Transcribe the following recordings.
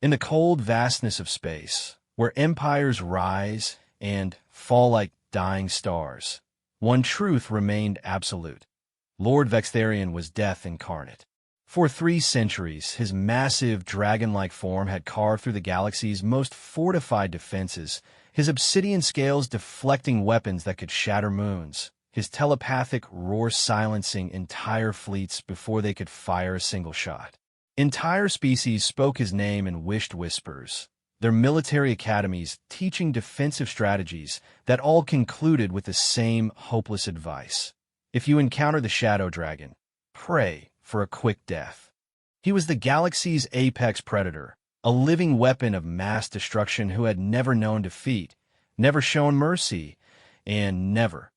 In the cold vastness of space, where empires rise and fall like dying stars, one truth remained absolute. Lord Vextharian was death incarnate. For 3 centuries, his massive dragon-like form had carved through the galaxy's most fortified defenses, his obsidian scales deflecting weapons that could shatter moons, his telepathic roar silencing entire fleets before they could fire a single shot. Entire species spoke his name in wished whispers, their military academies teaching defensive strategies that all concluded with the same hopeless advice. If you encounter the Shadow Dragon, pray for a quick death. He was the galaxy's apex predator, a living weapon of mass destruction who had never known defeat, never shown mercy, and never,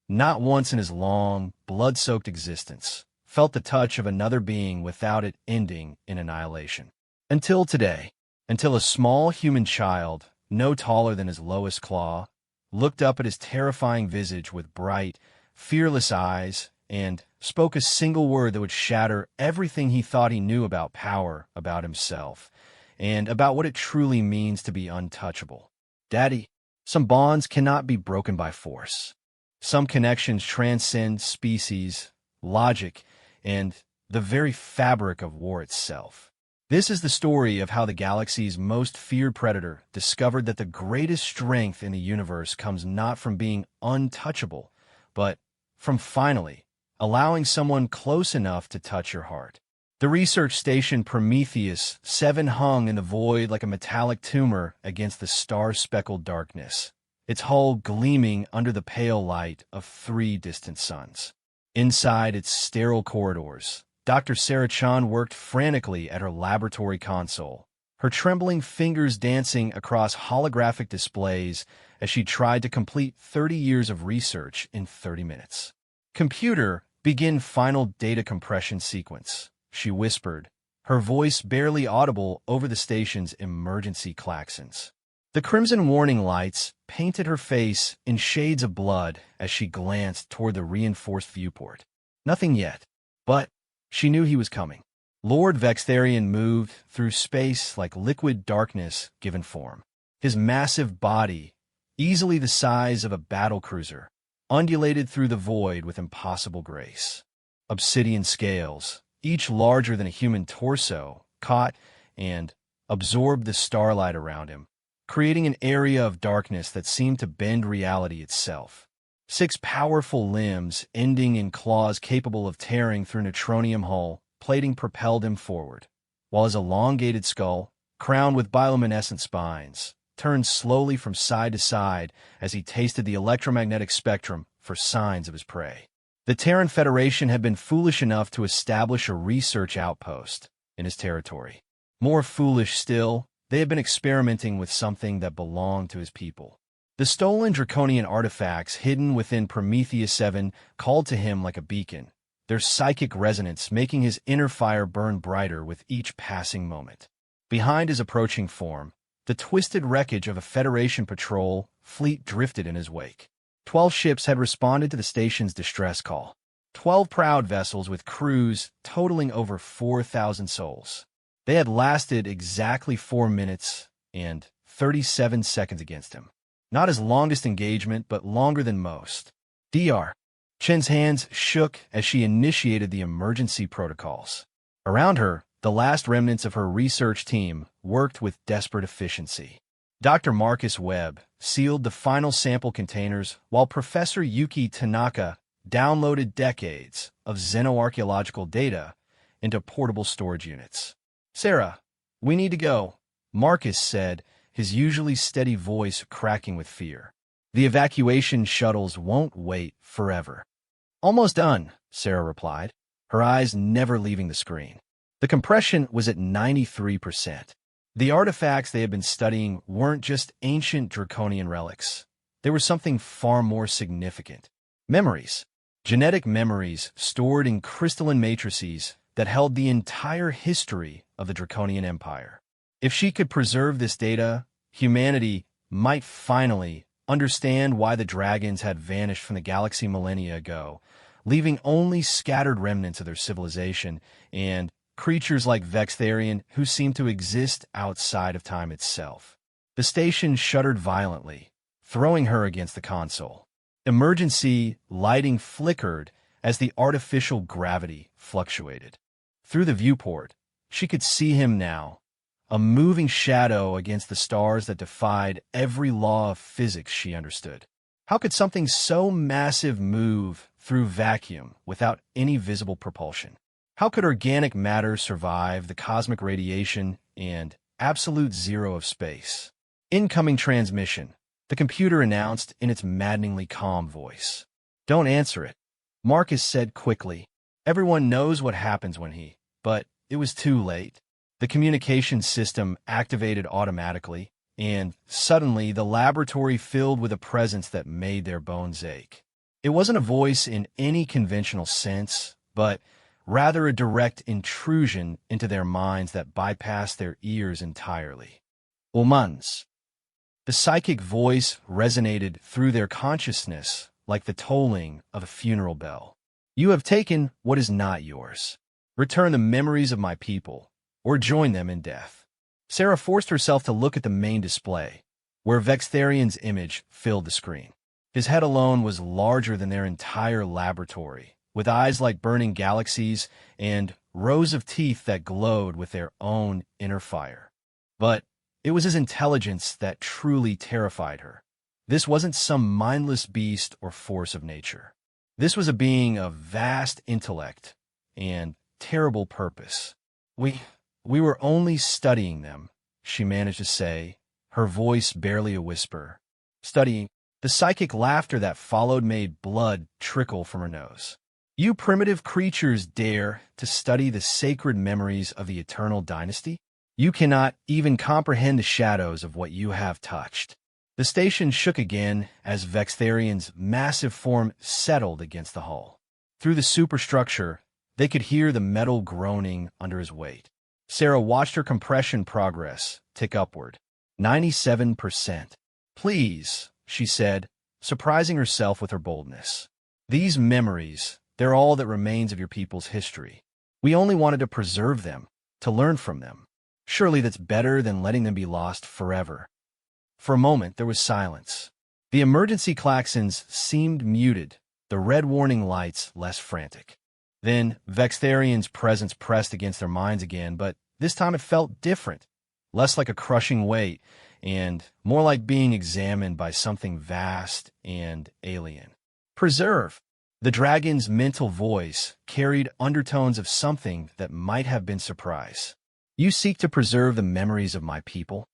not once in his long, blood-soaked existence, felt the touch of another being without it ending in annihilation. Until today, until a small human child, no taller than his lowest claw, looked up at his terrifying visage with bright, fearless eyes and spoke a single word that would shatter everything he thought he knew about power, about himself, and about what it truly means to be untouchable. Daddy, some bonds cannot be broken by force. Some connections transcend species, logic, and the very fabric of war itself. This is the story of how the galaxy's most feared predator discovered that the greatest strength in the universe comes not from being untouchable, but from finally allowing someone close enough to touch your heart. The research station Prometheus 7 hung in the void like a metallic tumor against the star-speckled darkness, its hull gleaming under the pale light of 3 distant suns. Inside its sterile corridors, Dr. Sarah Chan worked frantically at her laboratory console, her trembling fingers dancing across holographic displays as she tried to complete 30 years of research in 30 minutes. "Computer, begin final data compression sequence," she whispered, her voice barely audible over the station's emergency klaxons. The crimson warning lights painted her face in shades of blood as she glanced toward the reinforced viewport. Nothing yet, but she knew he was coming. Lord Vextharian moved through space like liquid darkness given form. His massive body, easily the size of a battlecruiser, undulated through the void with impossible grace. Obsidian scales, each larger than a human torso, caught and absorbed the starlight around him, creating an area of darkness that seemed to bend reality itself. 6 powerful limbs, ending in claws capable of tearing through neutronium hull, plating propelled him forward, while his elongated skull, crowned with bioluminescent spines, turned slowly from side to side as he tasted the electromagnetic spectrum for signs of his prey. The Terran Federation had been foolish enough to establish a research outpost in his territory. More foolish still, they had been experimenting with something that belonged to his people. The stolen draconian artifacts hidden within Prometheus 7 called to him like a beacon, their psychic resonance making his inner fire burn brighter with each passing moment. Behind his approaching form, the twisted wreckage of a Federation patrol fleet drifted in his wake. 12 ships had responded to the station's distress call. 12 proud vessels with crews totaling over 4,000 souls. They had lasted exactly 4 minutes and 37 seconds against him. Not his longest engagement, but longer than most. Dr. Chen's hands shook as she initiated the emergency protocols. Around her, the last remnants of her research team worked with desperate efficiency. Dr. Marcus Webb sealed the final sample containers while Professor Yuki Tanaka downloaded decades of xenoarchaeological data into portable storage units. "Sarah, we need to go," Marcus said, his usually steady voice cracking with fear. "The evacuation shuttles won't wait forever." "Almost done," Sarah replied, her eyes never leaving the screen. The compression was at 93%. The artifacts they had been studying weren't just ancient draconian relics. They were something far more significant. Memories. Genetic memories stored in crystalline matrices that held the entire history of the Draconian Empire. If she could preserve this data, humanity might finally understand why the dragons had vanished from the galaxy millennia ago, leaving only scattered remnants of their civilization, and creatures like Vextharian who seemed to exist outside of time itself. The station shuddered violently, throwing her against the console. Emergency lighting flickered as the artificial gravity fluctuated. Through the viewport, she could see him now, a moving shadow against the stars that defied every law of physics she understood. How could something so massive move through vacuum without any visible propulsion? How could organic matter survive the cosmic radiation and absolute zero of space? Incoming transmission, the computer announced in its maddeningly calm voice. Don't answer it, Marcus said quickly. Everyone knows what happens when but it was too late. The communication system activated automatically, and suddenly the laboratory filled with a presence that made their bones ache. It wasn't a voice in any conventional sense, but rather a direct intrusion into their minds that bypassed their ears entirely. Humans. The psychic voice resonated through their consciousness like the tolling of a funeral bell. You have taken what is not yours. Return the memories of my people, or join them in death. Sarah forced herself to look at the main display, where Vextharian's image filled the screen. His head alone was larger than their entire laboratory, with eyes like burning galaxies and rows of teeth that glowed with their own inner fire. But it was his intelligence that truly terrified her. This wasn't some mindless beast or force of nature. This was a being of vast intellect and terrible purpose. We were only studying them, she managed to say, her voice barely a whisper. Studying. The psychic laughter that followed made blood trickle from her nose. You primitive creatures dare to study the sacred memories of the eternal dynasty? You cannot even comprehend the shadows of what you have touched. The station shook again as Vextharian's massive form settled against the hull. Through the superstructure, they could hear the metal groaning under his weight. Sarah watched her compression progress tick upward. 97%. Please, she said, surprising herself with her boldness. These memories, they're all that remains of your people's history. We only wanted to preserve them, to learn from them. Surely that's better than letting them be lost forever. For a moment, there was silence. The emergency klaxons seemed muted, the red warning lights less frantic. Then Vextharian's presence pressed against their minds again, but this time it felt different, less like a crushing weight, and more like being examined by something vast and alien. Preserve. The dragon's mental voice carried undertones of something that might have been surprise. You seek to preserve the memories of my people?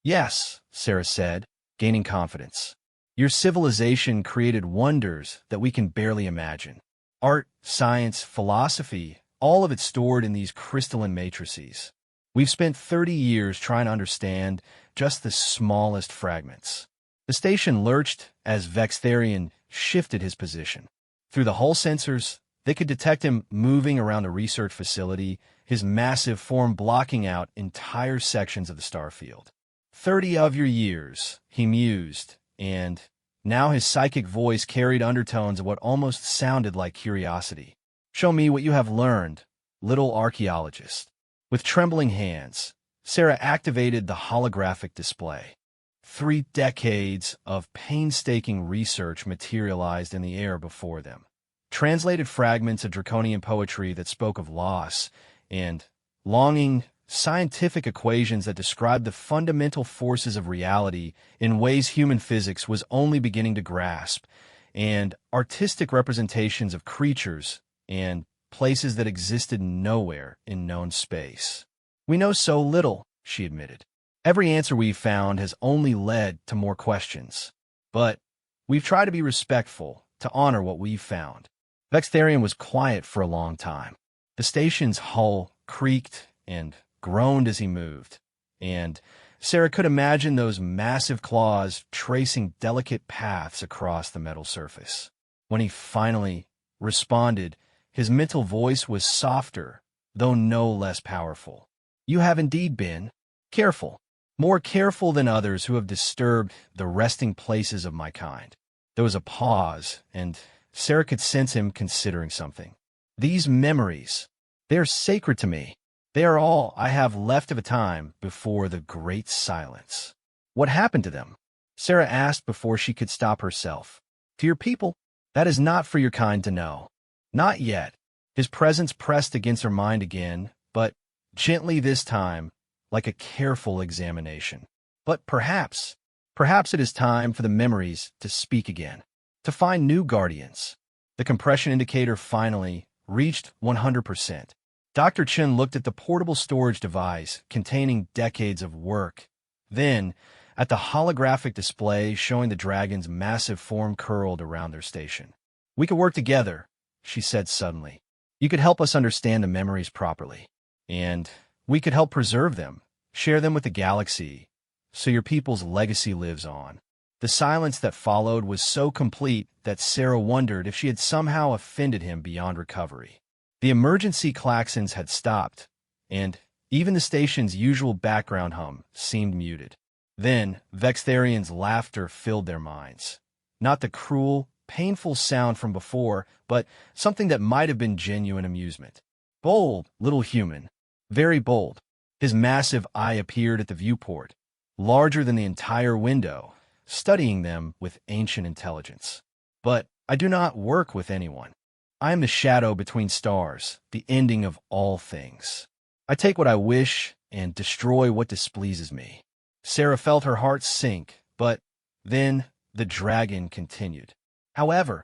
Yes, Sarah said, gaining confidence. Your civilization created wonders that we can barely imagine. Art, science, philosophy, all of it stored in these crystalline matrices. We've spent 30 years trying to understand just the smallest fragments. The station lurched as Vextharian shifted his position. Through the hull sensors, they could detect him moving around the research facility, his massive form blocking out entire sections of the starfield. 30 of your years, he mused, and now his psychic voice carried undertones of what almost sounded like curiosity. Show me what you have learned, little archaeologist. With trembling hands, Sarah activated the holographic display. 3 decades of painstaking research materialized in the air before them. Translated fragments of draconian poetry that spoke of loss and longing, scientific equations that described the fundamental forces of reality in ways human physics was only beginning to grasp, and artistic representations of creatures and places that existed nowhere in known space. We know so little, she admitted. Every answer we've found has only led to more questions. But we've tried to be respectful, to honor what we've found. Vextharian was quiet for a long time. The station's hull creaked and groaned as he moved, and Sarah could imagine those massive claws tracing delicate paths across the metal surface. When he finally responded, his mental voice was softer, though no less powerful. You have indeed been careful, more careful than others who have disturbed the resting places of my kind. There was a pause, and Sarah could sense him considering something. These memories, they are sacred to me. They are all I have left of a time before the great silence. What happened to them? Sarah asked before she could stop herself. To your people? That is not for your kind to know. Not yet. His presence pressed against her mind again, but gently this time, like a careful examination. But perhaps it is time for the memories to speak again, to find new guardians. The compression indicator finally reached 100%. Dr. Chen looked at the portable storage device containing decades of work, then at the holographic display showing the dragon's massive form curled around their station. We could work together, she said suddenly. You could help us understand the memories properly, and we could help preserve them, share them with the galaxy, so your people's legacy lives on. The silence that followed was so complete that Sarah wondered if she had somehow offended him beyond recovery. The emergency klaxons had stopped, and even the station's usual background hum seemed muted. Then, Vextharian's laughter filled their minds. Not the cruel, painful sound from before, but something that might have been genuine amusement. Bold, little human. Very bold. His massive eye appeared at the viewport, larger than the entire window, studying them with ancient intelligence. But I do not work with anyone. I am the shadow between stars, the ending of all things. I take what I wish and destroy what displeases me. Sarah felt her heart sink, but then the dragon continued. However,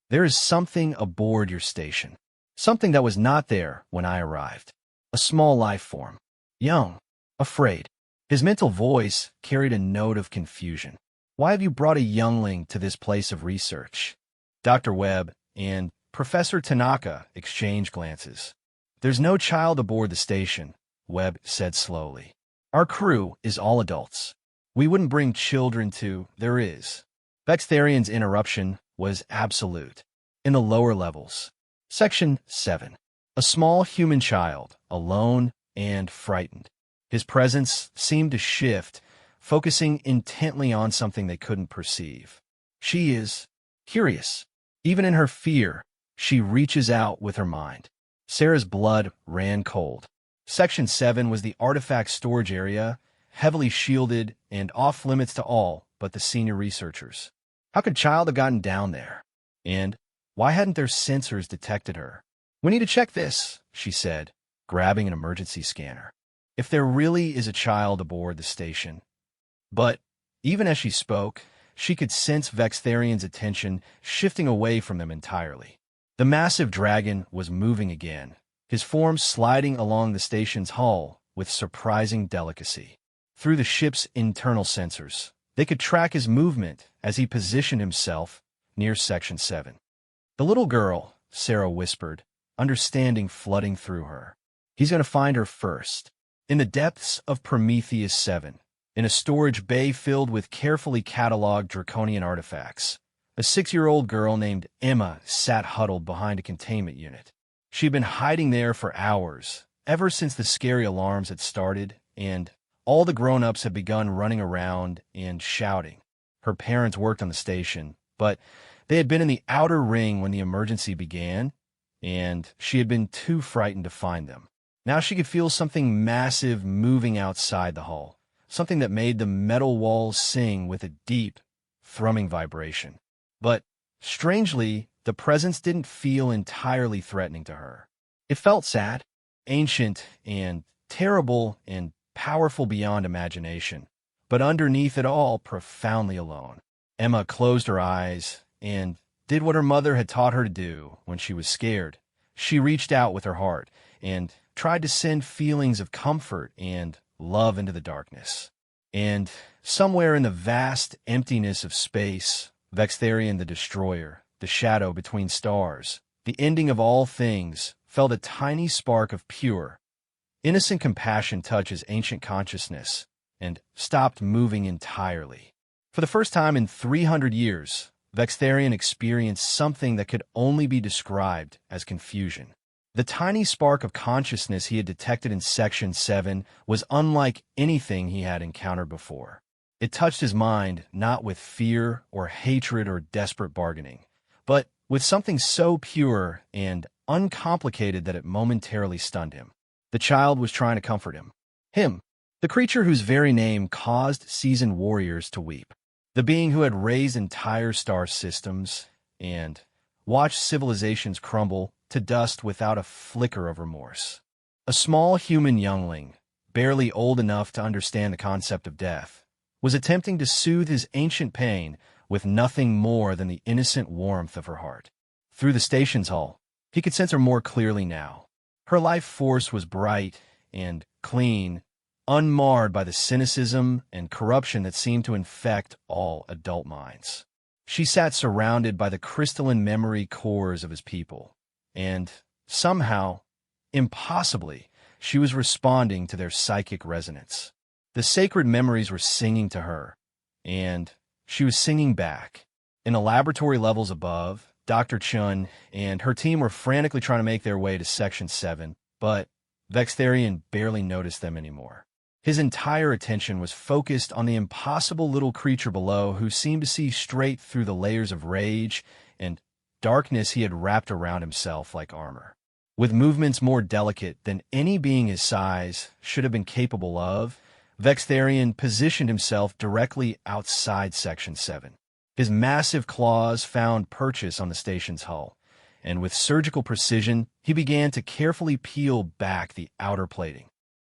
there is something aboard your station. Something that was not there when I arrived. A small life form. Young. Afraid. His mental voice carried a note of confusion. Why have you brought a youngling to this place of research? Dr. Webb and Professor Tanaka exchanged glances. There's no child aboard the station, Webb said slowly. Our crew is all adults. We wouldn't bring children to... There is. Vextharian's interruption was absolute. In the lower levels. Section 7. A small human child, alone and frightened. His presence seemed to shift, focusing intently on something they couldn't perceive. She is curious. Even in her fear, she reaches out with her mind. Sarah's blood ran cold. Section 7 was the artifact storage area, heavily shielded and off-limits to all but the senior researchers. How could child have gotten down there? And why hadn't their sensors detected her? We need to check this, she said, grabbing an emergency scanner. If there really is a child aboard the station. But even as she spoke, she could sense Vextharian's attention shifting away from them entirely. The massive dragon was moving again, his form sliding along the station's hull with surprising delicacy. Through the ship's internal sensors, they could track his movement as he positioned himself near Section 7. The little girl, Sarah whispered, understanding flooding through her. He's going to find her first. In the depths of Prometheus 7, in a storage bay filled with carefully cataloged draconian artifacts, a 6-year-old girl named Emma sat huddled behind a containment unit. She'd been hiding there for hours, ever since the scary alarms had started, and all the grown-ups had begun running around and shouting. Her parents worked on the station, but they had been in the outer ring when the emergency began, and she had been too frightened to find them. Now she could feel something massive moving outside the hull, something that made the metal walls sing with a deep, thrumming vibration. But, strangely, the presence didn't feel entirely threatening to her. It felt sad, ancient, and terrible, and powerful beyond imagination, but underneath it all, profoundly alone. Emma closed her eyes and did what her mother had taught her to do when she was scared. She reached out with her heart and tried to send feelings of comfort and love into the darkness. And somewhere in the vast emptiness of space, Vextharian the Destroyer, the shadow between stars, the ending of all things, felt a tiny spark of pure, innocent compassion touch his ancient consciousness and stopped moving entirely. For the first time in 300 years, Vextharian experienced something that could only be described as confusion. The tiny spark of consciousness he had detected in Section 7 was unlike anything he had encountered before. It touched his mind not with fear or hatred or desperate bargaining, but with something so pure and uncomplicated that it momentarily stunned him. The child was trying to comfort him. Him, the creature whose very name caused seasoned warriors to weep. The being who had raised entire star systems and watched civilizations crumble to dust without a flicker of remorse. A small human youngling, barely old enough to understand the concept of death, was attempting to soothe his ancient pain with nothing more than the innocent warmth of her heart. Through the station's hull, he could sense her more clearly now. Her life force was bright and clean, unmarred by the cynicism and corruption that seemed to infect all adult minds. She sat surrounded by the crystalline memory cores of his people, and somehow, impossibly, she was responding to their psychic resonance. The sacred memories were singing to her, and she was singing back. In the laboratory levels above, Dr. Chun and her team were frantically trying to make their way to Section 7, but Vextharian barely noticed them anymore. His entire attention was focused on the impossible little creature below who seemed to see straight through the layers of rage and darkness he had wrapped around himself like armor. With movements more delicate than any being his size should have been capable of, Vextharian positioned himself directly outside Section 7. His massive claws found purchase on the station's hull, and with surgical precision, he began to carefully peel back the outer plating.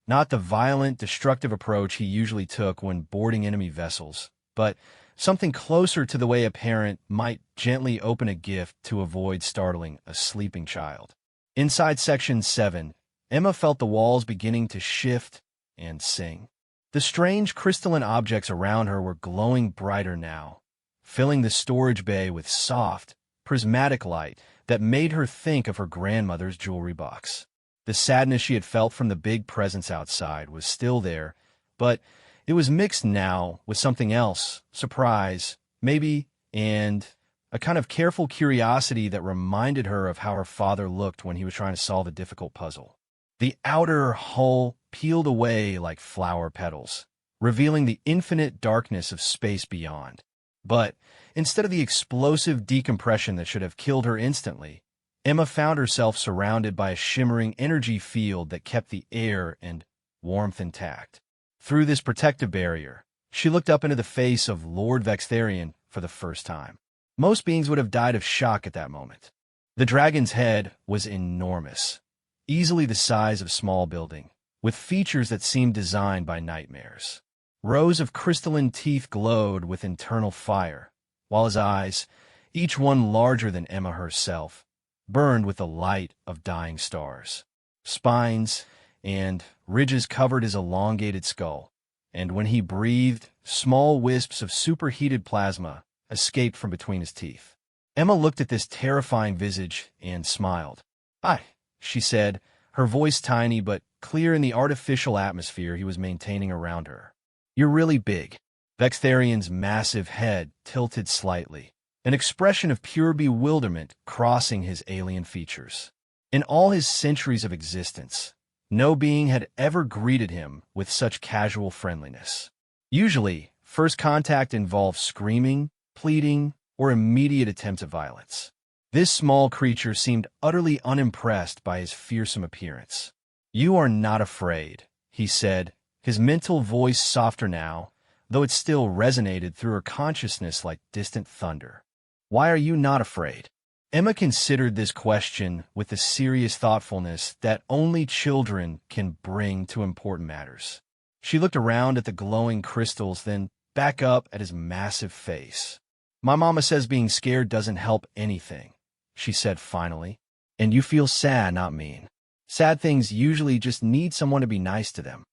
Not the violent, destructive approach he usually took when boarding enemy vessels, but something closer to the way a parent might gently open a gift to avoid startling a sleeping child. Inside Section 7, Emma felt the walls beginning to shift and sing. The strange crystalline objects around her were glowing brighter now, filling the storage bay with soft, prismatic light that made her think of her grandmother's jewelry box. The sadness she had felt from the big presence outside was still there, but it was mixed now with something else, surprise, maybe, and a kind of careful curiosity that reminded her of how her father looked when he was trying to solve a difficult puzzle. The outer hull peeled away like flower petals, revealing the infinite darkness of space beyond. But instead of the explosive decompression that should have killed her instantly, Emma found herself surrounded by a shimmering energy field that kept the air and warmth intact. Through this protective barrier, she looked up into the face of Lord Vextharian for the first time. Most beings would have died of shock at that moment. The dragon's head was enormous, easily the size of a small building, with features that seemed designed by nightmares. Rows of crystalline teeth glowed with internal fire, while his eyes, each one larger than Emma herself, burned with the light of dying stars. Spines and ridges covered his elongated skull, and when he breathed, small wisps of superheated plasma escaped from between his teeth. Emma looked at this terrifying visage and smiled. "Hi," she said, her voice tiny but clear in the artificial atmosphere he was maintaining around her. "You're really big." Vextharian's massive head tilted slightly, an expression of pure bewilderment crossing his alien features. In all his centuries of existence, no being had ever greeted him with such casual friendliness. Usually, first contact involved screaming, pleading, or immediate attempts at violence. This small creature seemed utterly unimpressed by his fearsome appearance. "You are not afraid," he said, his mental voice softer now, though it still resonated through her consciousness like distant thunder. "Why are you not afraid?" Emma considered this question with the serious thoughtfulness that only children can bring to important matters. She looked around at the glowing crystals, then back up at his massive face. "My mama says being scared doesn't help anything," she said finally. "And you feel sad, not mean. Sad things usually just need someone to be nice to them."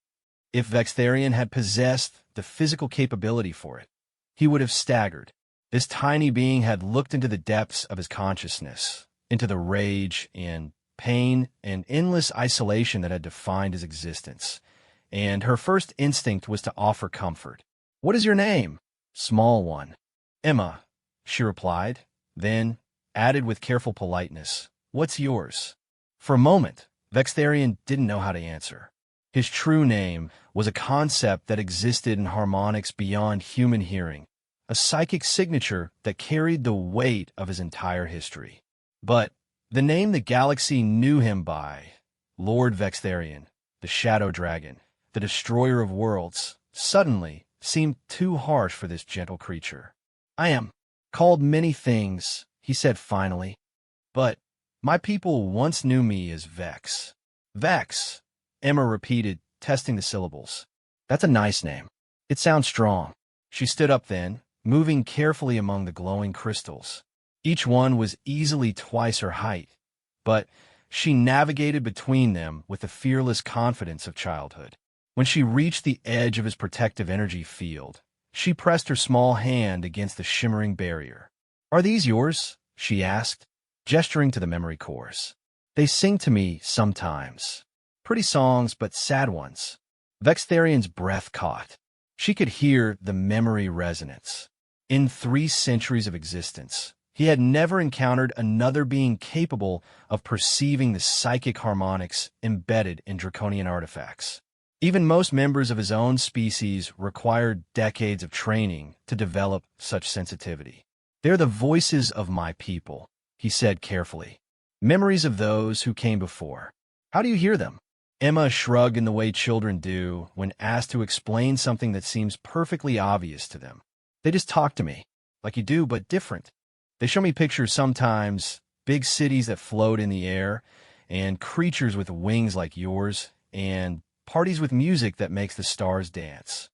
If Vextharian had possessed the physical capability for it, he would have staggered. This tiny being had looked into the depths of his consciousness, into the rage and pain and endless isolation that had defined his existence, and her first instinct was to offer comfort. "What is your name?" "Small one." "Emma," she replied, then added with careful politeness, "What's yours?" For a moment, Vextharian didn't know how to answer. His true name was a concept that existed in harmonics beyond human hearing, a psychic signature that carried the weight of his entire history. But the name the galaxy knew him by, Lord Vextharian, the shadow dragon, the destroyer of worlds, suddenly seemed too harsh for this gentle creature. "I am called many things," he said finally, "but my people once knew me as Vex." "Vex," Emma repeated, testing the syllables. "That's a nice name. It sounds strong." She stood up then, moving carefully among the glowing crystals. Each one was easily twice her height, but she navigated between them with the fearless confidence of childhood. When she reached the edge of his protective energy field, she pressed her small hand against the shimmering barrier. "Are these yours?" she asked, gesturing to the memory cores. "They sing to me sometimes. Pretty songs, but sad ones." Vextharian's breath caught. She could hear the memory resonance. In 3 centuries of existence, he had never encountered another being capable of perceiving the psychic harmonics embedded in draconian artifacts. Even most members of his own species required decades of training to develop such sensitivity. "They're the voices of my people," he said carefully. "Memories of those who came before." "How do you hear them?" Emma shrugged in the way children do when asked to explain something that seems perfectly obvious to them. "They just talk to me, like you do, but different. They show me pictures sometimes, big cities that float in the air, and creatures with wings like yours, and parties with music that makes the stars dance."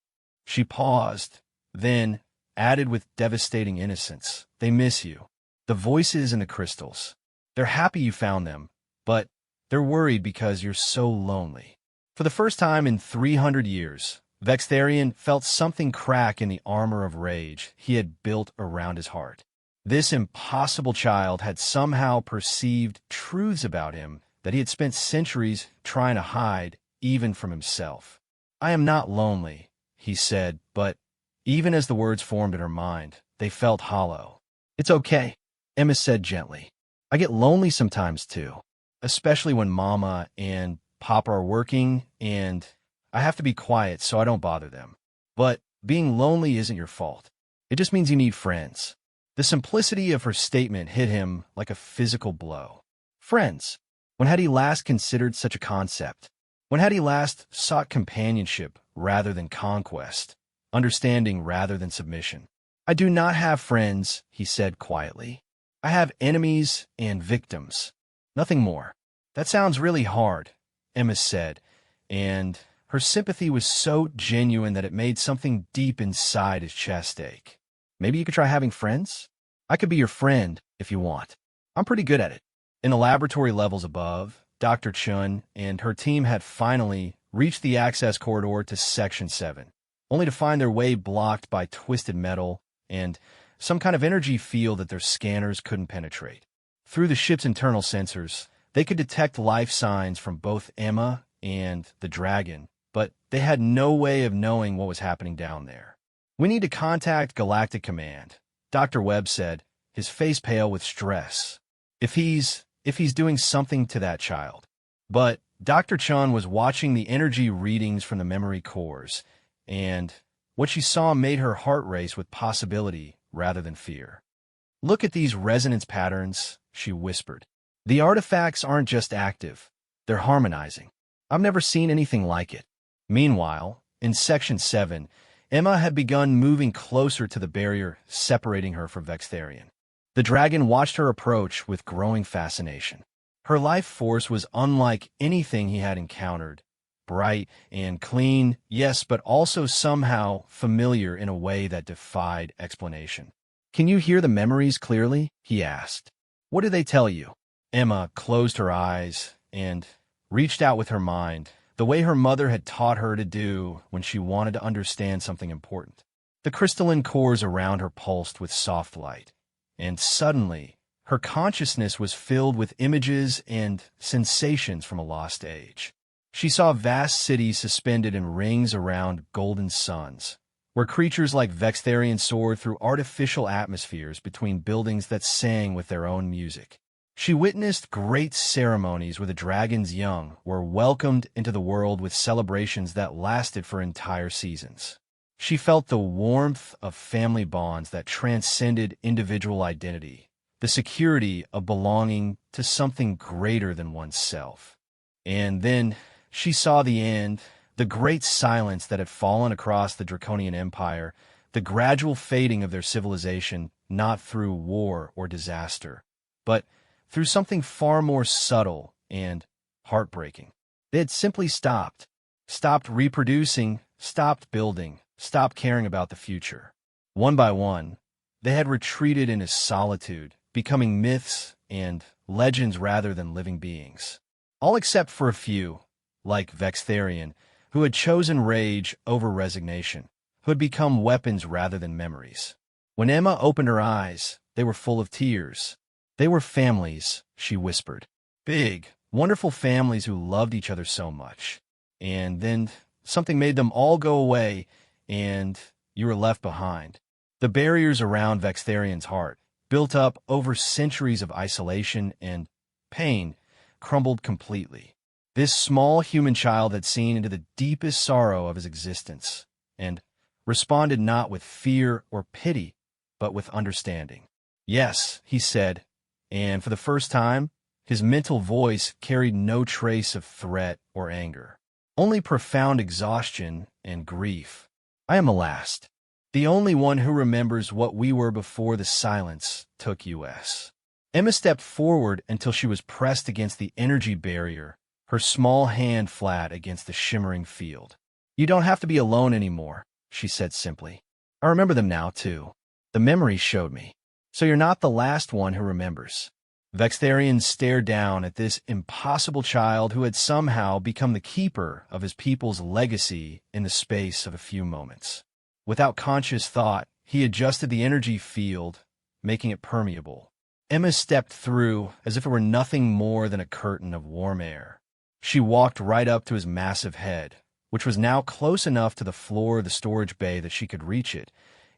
She paused, then added with devastating innocence, "They miss you. The voices and the crystals. They're happy you found them, but they're worried because you're so lonely." For the first time in 300 years, Vextharian felt something crack in the armor of rage he had built around his heart. This impossible child had somehow perceived truths about him that he had spent centuries trying to hide, even from himself. "I am not lonely," he said, but even as the words formed in her mind, they felt hollow. "It's okay," Emma said gently. "I get lonely sometimes too, especially when Mama and Papa are working, and I have to be quiet so I don't bother them. But being lonely isn't your fault. It just means you need friends." The simplicity of her statement hit him like a physical blow. Friends. When had he last considered such a concept? When had he last sought companionship rather than conquest, understanding rather than submission? "I do not have friends," he said quietly. "I have enemies and victims. Nothing more." "That sounds really hard," Emma said, and her sympathy was so genuine that it made something deep inside his chest ache. "Maybe you could try having friends? I could be your friend if you want. I'm pretty good at it." In the laboratory levels above, Dr. Chun and her team had finally reached the access corridor to Section 7, only to find their way blocked by twisted metal and some kind of energy field that their scanners couldn't penetrate. Through the ship's internal sensors, they could detect life signs from both Emma and the dragon, but they had no way of knowing what was happening down there. "We need to contact Galactic Command," Dr. Webb said, his face pale with stress. If he's doing something to that child." But Dr. Chun was watching the energy readings from the memory cores, and what she saw made her heart race with possibility rather than fear. "Look at these resonance patterns," she whispered. "The artifacts aren't just active, they're harmonizing. I've never seen anything like it." Meanwhile, in Section 7, Emma had begun moving closer to the barrier separating her from Vextharian. The dragon watched her approach with growing fascination. Her life force was unlike anything he had encountered. Bright and clean, yes, but also somehow familiar in a way that defied explanation. "Can you hear the memories clearly?" he asked. "What do they tell you?" Emma closed her eyes and reached out with her mind, the way her mother had taught her to do when she wanted to understand something important. The crystalline cores around her pulsed with soft light, and suddenly her consciousness was filled with images and sensations from a lost age. She saw vast cities suspended in rings around golden suns, where creatures like Vextharian soared through artificial atmospheres between buildings that sang with their own music. She witnessed great ceremonies where the dragon's young were welcomed into the world with celebrations that lasted for entire seasons. She felt the warmth of family bonds that transcended individual identity, the security of belonging to something greater than oneself. And then She saw the end, the great silence that had fallen across the Draconian Empire, the gradual fading of their civilization, not through war or disaster, but through something far more subtle and heartbreaking. They had simply stopped reproducing, stopped building, stopped caring about the future. One by one, they had retreated into solitude, becoming myths and legends rather than living beings. All except for a few, like Vextharian, who had chosen rage over resignation, who had become weapons rather than memories. When Emma opened her eyes, they were full of tears. They were families, she whispered. Big, wonderful families who loved each other so much. And then something made them all go away, and you were left behind. The barriers around Vextharian's heart, built up over centuries of isolation and pain, crumbled completely. This small human child had seen into the deepest sorrow of his existence, and responded not with fear or pity, but with understanding. Yes, he said, and for the first time, his mental voice carried no trace of threat or anger, only profound exhaustion and grief. I am the last, the only one who remembers what we were before the silence took us. Emma stepped forward until she was pressed against the energy barrier, her small hand flat against the shimmering field. You don't have to be alone anymore, she said simply. I remember them now, too. The memories showed me. So you're not the last one who remembers. Vextharian stared down at this impossible child who had somehow become the keeper of his people's legacy in the space of a few moments. Without conscious thought, he adjusted the energy field, making it permeable. Emma stepped through as if it were nothing more than a curtain of warm air. She walked right up to his massive head, which was now close enough to the floor of the storage bay that she could reach it,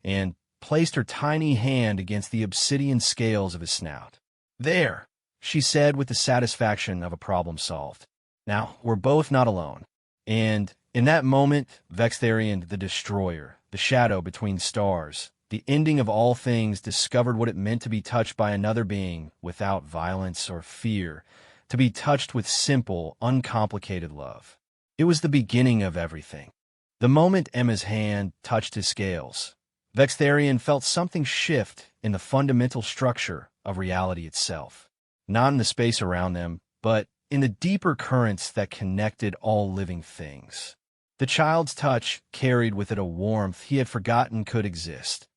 and placed her tiny hand against the obsidian scales of his snout. There, she said with the satisfaction of a problem solved. Now, we're both not alone. And in that moment, Vextharian, the destroyer, the shadow between stars, the ending of all things, discovered what it meant to be touched by another being without violence or fear, to be touched with simple, uncomplicated love. It was the beginning of everything. The moment Emma's hand touched his scales, Vextharian felt something shift in the fundamental structure of reality itself. Not in the space around them, but in the deeper currents that connected all living things. The child's touch carried with it a warmth he had forgotten could exist.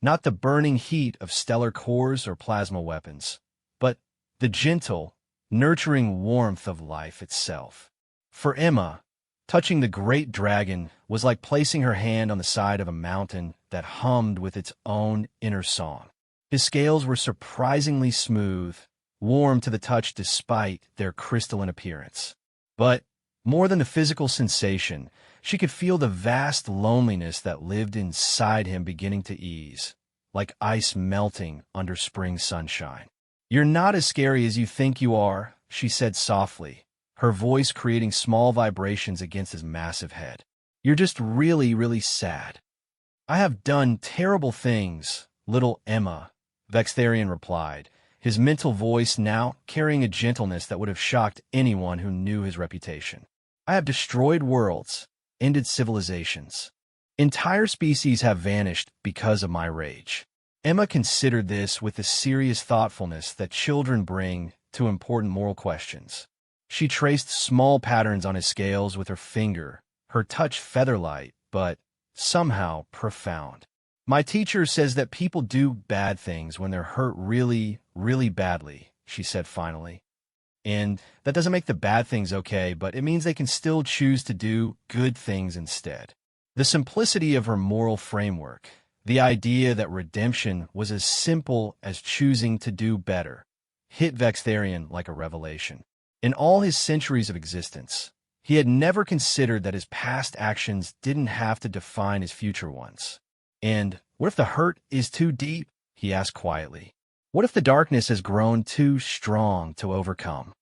Not the burning heat of stellar cores or plasma weapons, but the gentle, nurturing warmth of life itself. For Emma, touching the great dragon was like placing her hand on the side of a mountain that hummed with its own inner song. His scales were surprisingly smooth, warm to the touch despite their crystalline appearance. But more than the physical sensation, she could feel the vast loneliness that lived inside him beginning to ease, like ice melting under spring sunshine. You're not as scary as you think you are, she said softly, her voice creating small vibrations against his massive head. You're just really, really sad. I have done terrible things, little Emma, Vextharian replied, his mental voice now carrying a gentleness that would have shocked anyone who knew his reputation. I have destroyed worlds, ended civilizations. Entire species have vanished because of my rage. Emma considered this with the serious thoughtfulness that children bring to important moral questions. She traced small patterns on his scales with her finger, her touch feather-light, but somehow profound. My teacher says that people do bad things when they're hurt really, really badly, she said finally. And that doesn't make the bad things okay, but it means they can still choose to do good things instead. The simplicity of her moral framework, the idea that redemption was as simple as choosing to do better, hit Vextharian like a revelation. In all his centuries of existence, he had never considered that his past actions didn't have to define his future ones. And what if the hurt is too deep? He asked quietly. What if the darkness has grown too strong to overcome?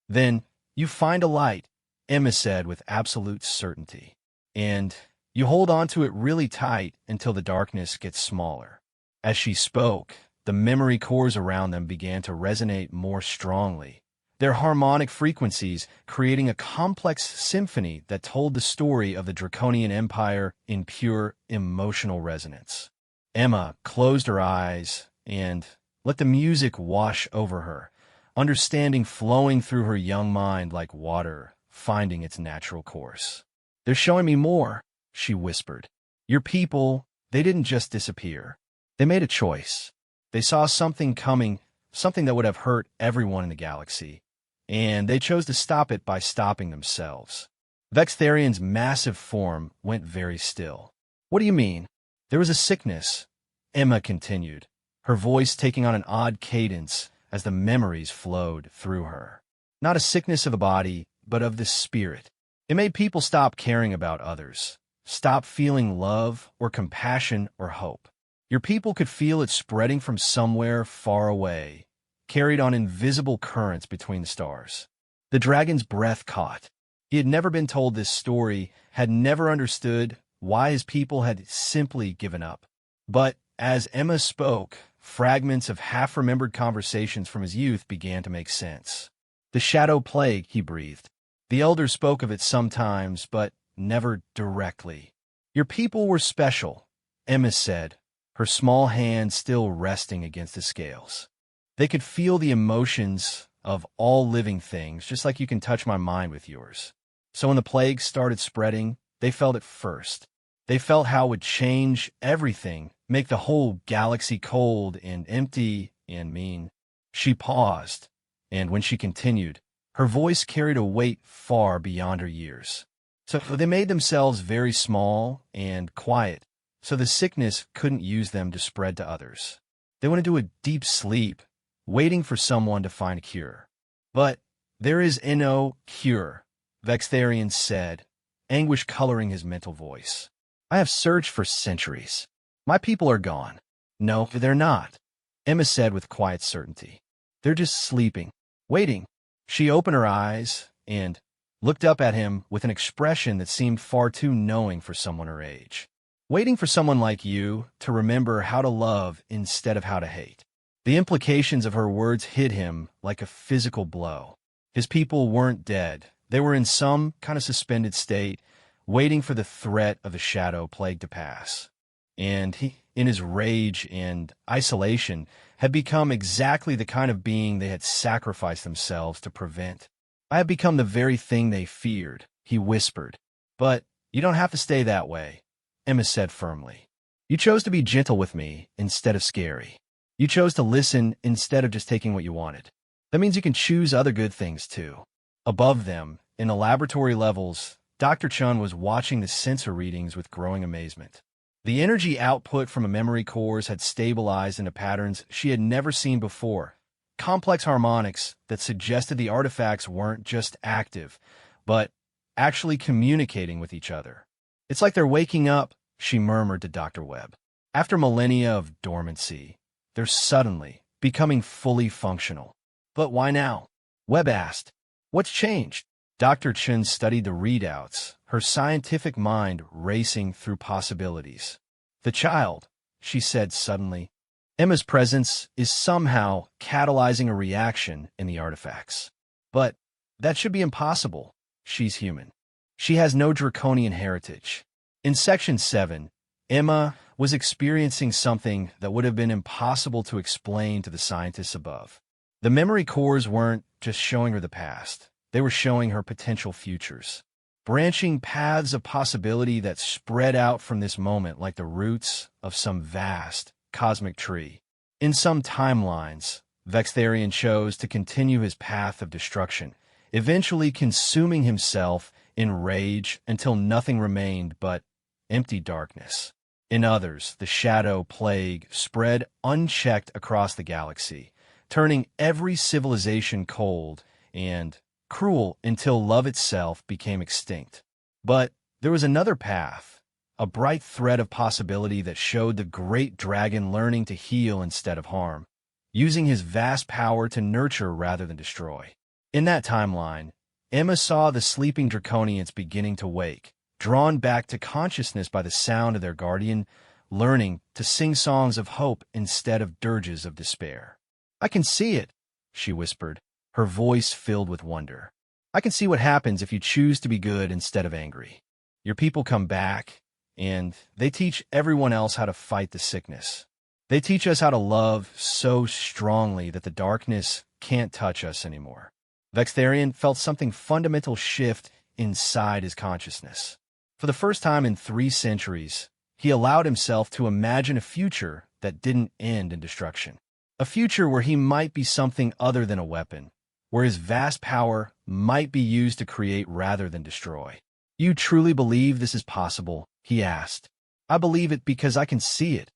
Then you find a light, Emma said with absolute certainty. And you hold on to it really tight until the darkness gets smaller. As she spoke, the memory cores around them began to resonate more strongly, their harmonic frequencies creating a complex symphony that told the story of the Draconian Empire in pure emotional resonance. Emma closed her eyes and let the music wash over her, understanding flowing through her young mind like water finding its natural course. "They're showing me more," she whispered. "Your people, they didn't just disappear. They made a choice. They saw something coming, something that would have hurt everyone in the galaxy, and they chose to stop it by stopping themselves." Vextharian's massive form went very still. "What do you mean?" "There was a sickness," Emma continued, her voice taking on an odd cadence as the memories flowed through her. "Not a sickness of the body, but of the spirit. It made people stop caring about others, stop feeling love or compassion or hope. Your people could feel it spreading from somewhere far away, carried on invisible currents between the stars." The dragon's breath caught. He had never been told this story, had never understood why his people had simply given up. But as Emma spoke, fragments of half-remembered conversations from his youth began to make sense. "The shadow plague," he breathed. "The elders spoke of it sometimes, but never directly." "Your people were special," Emma said, her small hand still resting against the scales. "They could feel the emotions of all living things, just like you can touch my mind with yours. So when the plague started spreading, they felt it first. They felt how it would change everything, make the whole galaxy cold and empty and mean." She paused, and when she continued, her voice carried a weight far beyond her years. "So they made themselves very small and quiet, so the sickness couldn't use them to spread to others. They went into a deep sleep, waiting for someone to find a cure. But there is no cure," Vextharian said, anguish coloring his mental voice. "I have searched for centuries. My people are gone." "No, they're not," Emma said with quiet certainty. "They're just sleeping, waiting." She opened her eyes and looked up at him with an expression that seemed far too knowing for someone her age. "Waiting for someone like you to remember how to love instead of how to hate." The implications of her words hit him like a physical blow. His people weren't dead. They were in some kind of suspended state, waiting for the threat of the shadow plague to pass. And he, in his rage and isolation, had become exactly the kind of being they had sacrificed themselves to prevent. "I have become the very thing they feared," he whispered. "But you don't have to stay that way," Emma said firmly. "You chose to be gentle with me instead of scary. You chose to listen instead of just taking what you wanted. That means you can choose other good things too." Above them, in the laboratory levels, Dr. Chun was watching the sensor readings with growing amazement. The energy output from the memory cores had stabilized into patterns she had never seen before, complex harmonics that suggested the artifacts weren't just active, but actually communicating with each other. "It's like they're waking up," she murmured to Dr. Webb. "After millennia of dormancy, they're suddenly becoming fully functional." "But why now?" Webb asked. "What's changed?" Dr. Chun studied the readouts, her scientific mind racing through possibilities. "The child," she said suddenly. "Emma's presence is somehow catalyzing a reaction in the artifacts. But that should be impossible. She's human. She has no draconian heritage." In Section 7, Emma was experiencing something that would have been impossible to explain to the scientists above. The memory cores weren't just showing her the past. They were showing her potential futures, branching paths of possibility that spread out from this moment like the roots of some vast cosmic tree. In some timelines, Vextharian chose to continue his path of destruction, eventually consuming himself in rage until nothing remained but empty darkness. In others, the shadow plague spread unchecked across the galaxy, turning every civilization cold and cruel until love itself became extinct. But there was another path, a bright thread of possibility that showed the great dragon learning to heal instead of harm, using his vast power to nurture rather than destroy. In that timeline, Emma saw the sleeping Draconians beginning to wake, drawn back to consciousness by the sound of their guardian, learning to sing songs of hope instead of dirges of despair. "I can see it," she whispered, her voice filled with wonder. "I can see what happens if you choose to be good instead of angry. Your people come back, and they teach everyone else how to fight the sickness. They teach us how to love so strongly that the darkness can't touch us anymore." Vextharian felt something fundamental shift inside his consciousness. For the first time in 3 centuries, he allowed himself to imagine a future that didn't end in destruction. A future where he might be something other than a weapon, where his vast power might be used to create rather than destroy. "You truly believe this is possible?" he asked. "I believe it because I can see it,"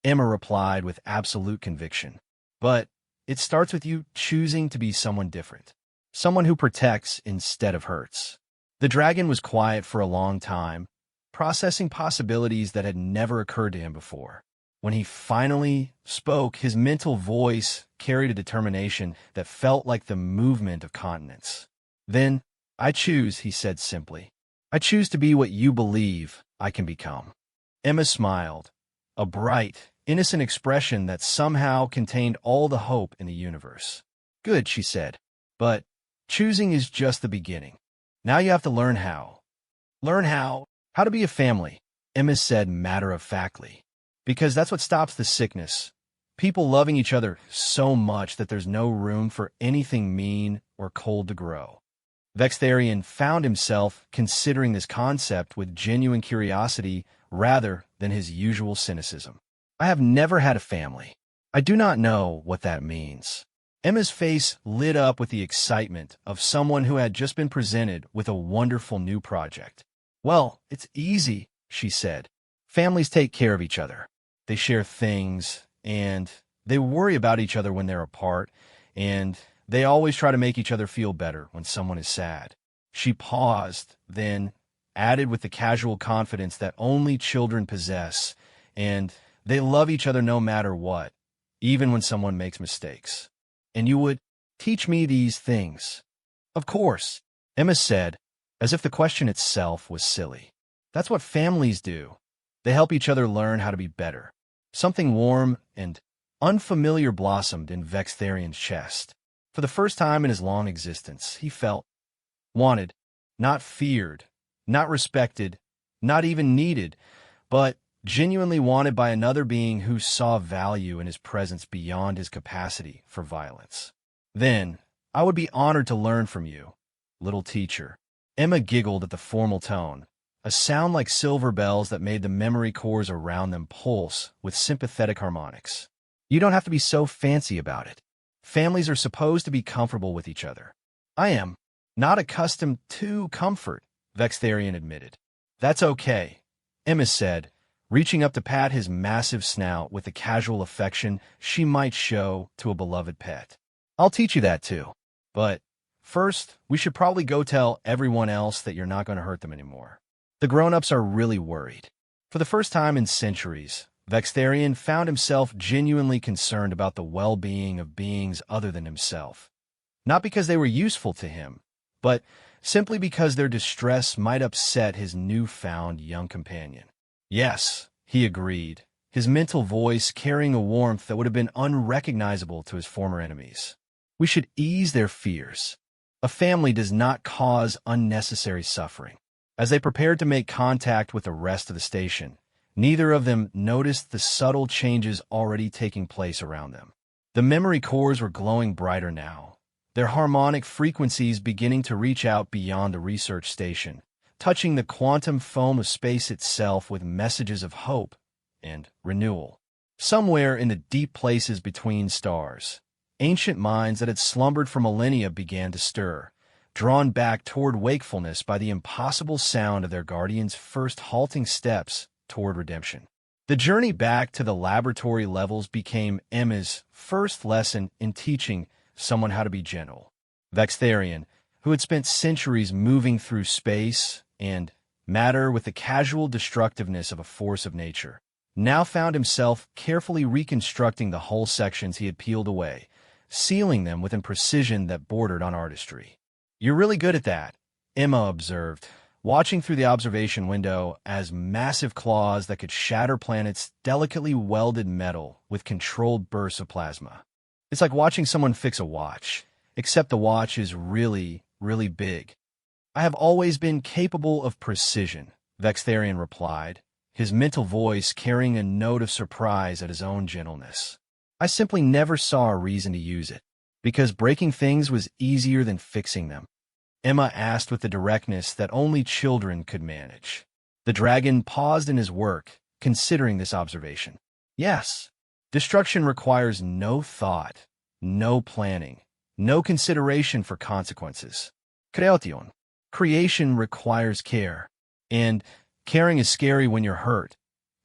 Emma replied with absolute conviction. "But it starts with you choosing to be someone different, someone who protects instead of hurts." The dragon was quiet for a long time, processing possibilities that had never occurred to him before. When he finally spoke, his mental voice carried a determination that felt like the movement of continents. "Then, I choose," he said simply. "I choose to be what you believe I can become." Emma smiled, a bright, innocent expression that somehow contained all the hope in the universe. "Good," she said. "But choosing is just the beginning. Now you have to learn how." "Learn how?" "How to be a family," Emma said matter-of-factly. "Because that's what stops the sickness. People loving each other so much that there's no room for anything mean or cold to grow." Vextharian found himself considering this concept with genuine curiosity rather than his usual cynicism. "I have never had a family. I do not know what that means." Emma's face lit up with the excitement of someone who had just been presented with a wonderful new project. "Well, it's easy," she said. "Families take care of each other. They share things, and they worry about each other when they're apart, and they always try to make each other feel better when someone is sad." She paused, then added with the casual confidence that only children possess, "And they love each other no matter what, even when someone makes mistakes." "And you would teach me these things?" "Of course," Emma said, as if the question itself was silly. "That's what families do. They help each other learn how to be better." Something warm and unfamiliar blossomed in Vextharian's chest. For the first time in his long existence, he felt wanted, not feared, not respected, not even needed, but genuinely wanted by another being who saw value in his presence beyond his capacity for violence. "Then, I would be honored to learn from you, little teacher." Emma giggled at the formal tone, a sound like silver bells that made the memory cores around them pulse with sympathetic harmonics. "You don't have to be so fancy about it. Families are supposed to be comfortable with each other." "I am not accustomed to comfort," Vextharian admitted. "That's okay," Emma said, reaching up to pat his massive snout with the casual affection she might show to a beloved pet. "I'll teach you that too. But first, we should probably go tell everyone else that you're not going to hurt them anymore. The grown-ups are really worried." For the first time in centuries, Vextharian found himself genuinely concerned about the well-being of beings other than himself. Not because they were useful to him, but simply because their distress might upset his newfound young companion. "Yes," he agreed, his mental voice carrying a warmth that would have been unrecognizable to his former enemies. "We should ease their fears. A family does not cause unnecessary suffering." As they prepared to make contact with the rest of the station, neither of them noticed the subtle changes already taking place around them. The memory cores were glowing brighter now, their harmonic frequencies beginning to reach out beyond the research station, touching the quantum foam of space itself with messages of hope and renewal. Somewhere in the deep places between stars, ancient minds that had slumbered for millennia began to stir, drawn back toward wakefulness by the impossible sound of their guardian's first halting steps toward redemption. The journey back to the laboratory levels became Emma's first lesson in teaching someone how to be gentle. Vextharian, who had spent centuries moving through space and matter with the casual destructiveness of a force of nature, now found himself carefully reconstructing the hull sections he had peeled away, sealing them with a precision that bordered on artistry. "You're really good at that," Emma observed, watching through the observation window as massive claws that could shatter planets delicately welded metal with controlled bursts of plasma. "It's like watching someone fix a watch. except the watch is really, really big. I have always been capable of precision, Vextharian replied, his mental voice carrying a note of surprise at his own gentleness. I simply never saw a reason to use it, because breaking things was easier than fixing them. Emma asked with the directness that only children could manage. The dragon paused in his work, considering this observation. Yes, destruction requires no thought, no planning, no consideration for consequences. Creation. Creation requires care. And caring is scary when you're hurt,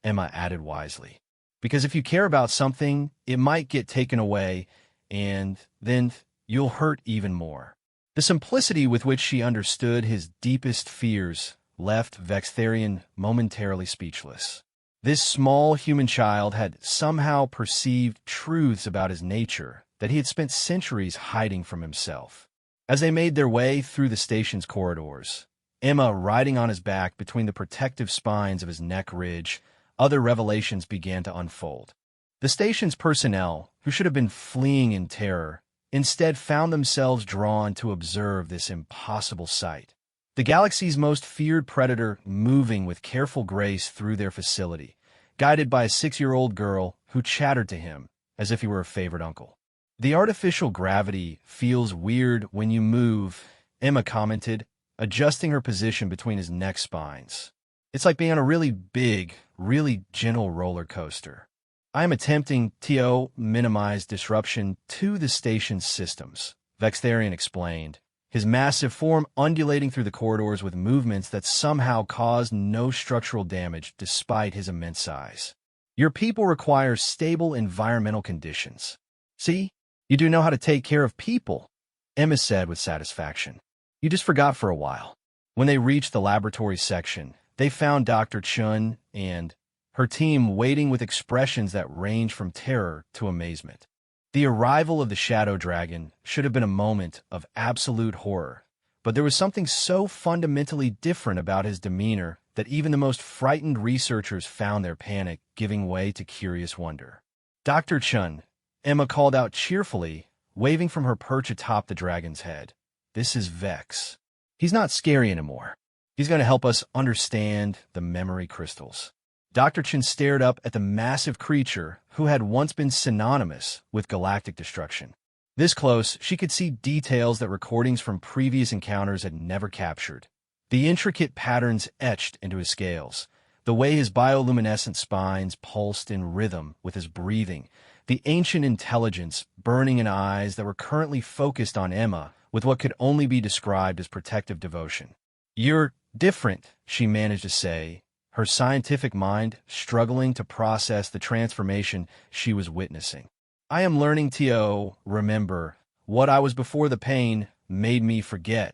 Emma added wisely. Because if you care about something, it might get taken away, and then you'll hurt even more. The simplicity with which she understood his deepest fears left Vextharian momentarily speechless. This small human child had somehow perceived truths about his nature that he had spent centuries hiding from himself. As they made their way through the station's corridors, Emma riding on his back between the protective spines of his neck ridge, other revelations began to unfold. The station's personnel, who should have been fleeing in terror, instead found themselves drawn to observe this impossible sight. The galaxy's most feared predator moving with careful grace through their facility, guided by a 6-year-old girl who chattered to him as if he were a favorite uncle. The artificial gravity feels weird when you move, Emma commented, adjusting her position between his neck spines. It's like being on a really big, really gentle roller coaster. I am attempting to minimize disruption to the station's systems, Vextharian explained, his massive form undulating through the corridors with movements that somehow caused no structural damage despite his immense size. Your people require stable environmental conditions. See, you do know how to take care of people, Emma said with satisfaction. You just forgot for a while. When they reached the laboratory section, they found Dr. Chun and her team waiting with expressions that ranged from terror to amazement. The arrival of the Shadow Dragon should have been a moment of absolute horror, but there was something so fundamentally different about his demeanor that even the most frightened researchers found their panic giving way to curious wonder. Dr. Chun, Emma called out cheerfully, waving from her perch atop the dragon's head. This is Vex. He's not scary anymore. He's going to help us understand the memory crystals. Dr. Chun stared up at the massive creature who had once been synonymous with galactic destruction. This close, she could see details that recordings from previous encounters had never captured. The intricate patterns etched into his scales, the way his bioluminescent spines pulsed in rhythm with his breathing, the ancient intelligence burning in eyes that were currently focused on Emma with what could only be described as protective devotion. You're different, she managed to say, her scientific mind struggling to process the transformation she was witnessing. I am learning to remember what I was before the pain made me forget,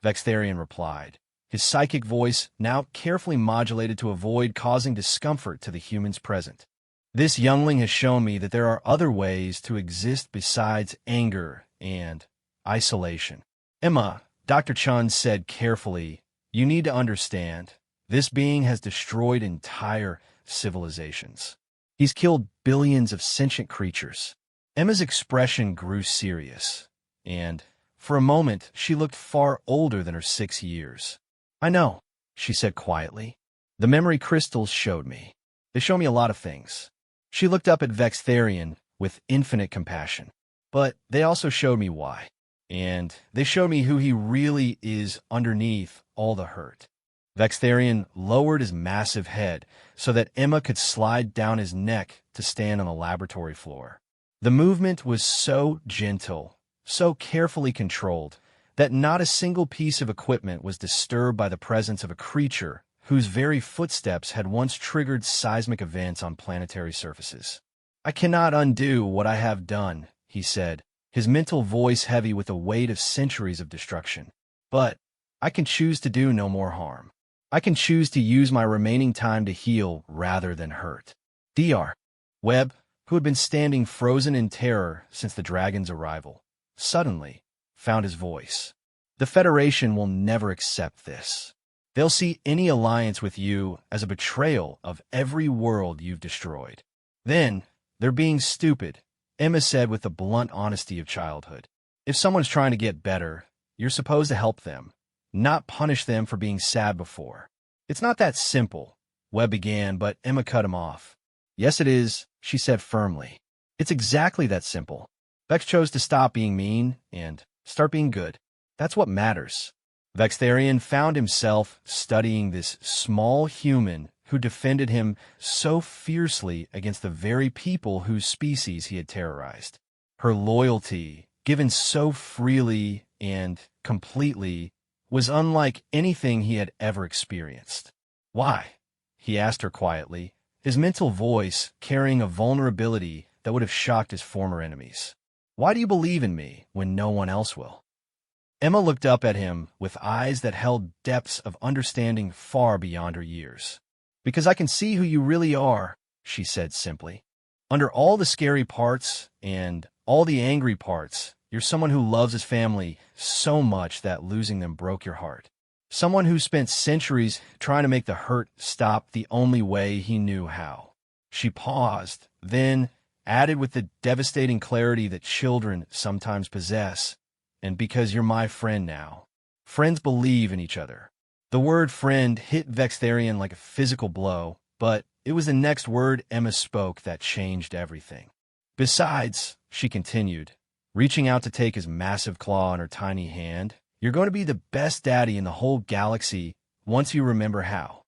Vextharian replied, his psychic voice now carefully modulated to avoid causing discomfort to the humans present. This youngling has shown me that there are other ways to exist besides anger and isolation. Emma, Dr. Chun said carefully, you need to understand, this being has destroyed entire civilizations. He's killed billions of sentient creatures. Emma's expression grew serious, and for a moment she looked far older than her 6 years. I know, she said quietly. The memory crystals showed me. They show me a lot of things. She looked up at Vextharian with infinite compassion. But they also showed me why. And they showed me who he really is underneath all the hurt. Vextharian lowered his massive head so that Emma could slide down his neck to stand on the laboratory floor. The movement was so gentle, so carefully controlled, that not a single piece of equipment was disturbed by the presence of a creature whose very footsteps had once triggered seismic events on planetary surfaces. I cannot undo what I have done, he said, his mental voice heavy with the weight of centuries of destruction. But I can choose to do no more harm. I can choose to use my remaining time to heal rather than hurt. Dr. Webb, who had been standing frozen in terror since the dragon's arrival, suddenly found his voice. The Federation will never accept this. They'll see any alliance with you as a betrayal of every world you've destroyed. Then, they're being stupid, Emma said with the blunt honesty of childhood. If someone's trying to get better, you're supposed to help them, not punish them for being sad before. It's not that simple, Webb began, but Emma cut him off. Yes, it is, she said firmly. It's exactly that simple. Vex chose to stop being mean and start being good. That's what matters. Vextharian found himself studying this small human who defended him so fiercely against the very people whose species he had terrorized. Her loyalty, given so freely and completely, was unlike anything he had ever experienced. Why? He asked her quietly, his mental voice carrying a vulnerability that would have shocked his former enemies. Why do you believe in me when no one else will? Emma looked up at him with eyes that held depths of understanding far beyond her years. Because I can see who you really are, she said simply. Under all the scary parts and all the angry parts, you're someone who loves his family so much that losing them broke your heart. Someone who spent centuries trying to make the hurt stop the only way he knew how. She paused, then added with the devastating clarity that children sometimes possess, and because you're my friend now. Friends believe in each other. The word friend hit Vextharian like a physical blow, but it was the next word Emma spoke that changed everything. Besides, she continued, reaching out to take his massive claw in her tiny hand, you're going to be the best daddy in the whole galaxy once you remember how.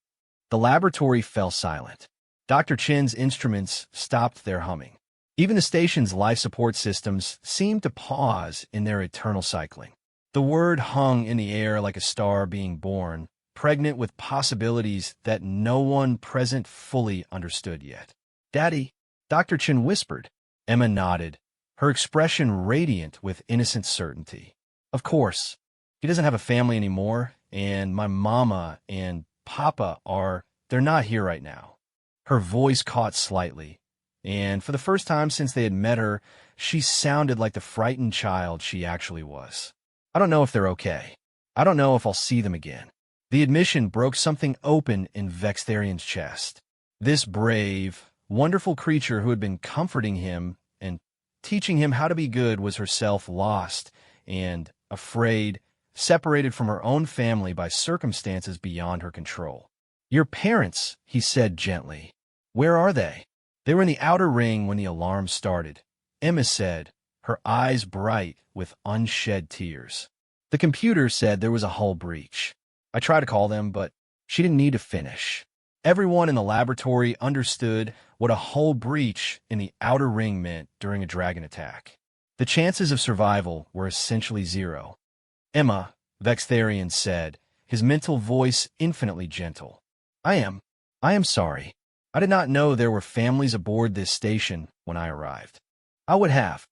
The laboratory fell silent. Dr. Chen's instruments stopped their humming. Even the station's life support systems seemed to pause in their eternal cycling. The word hung in the air like a star being born, pregnant with possibilities that no one present fully understood yet. Daddy, Dr. Chen whispered. Emma nodded, her expression radiant with innocent certainty. Of course. He doesn't have a family anymore, and my mama and papa they're not here right now. Her voice caught slightly, and for the first time since they had met her, she sounded like the frightened child she actually was. I don't know if they're okay. I don't know if I'll see them again. The admission broke something open in Vextharian's chest. This brave, wonderful creature who had been comforting him and teaching him how to be good was herself lost and afraid, separated from her own family by circumstances beyond her control. Your parents, he said gently. Where are they? They were in the outer ring when the alarm started, Emma said, her eyes bright with unshed tears. The computer said there was a hull breach. I tried to call them, but she didn't need to finish. Everyone in the laboratory understood what a hull breach in the outer ring meant during a dragon attack. The chances of survival were essentially zero. Emma, Vextharian said, his mental voice infinitely gentle. I am sorry. I did not know there were families aboard this station when I arrived. I would have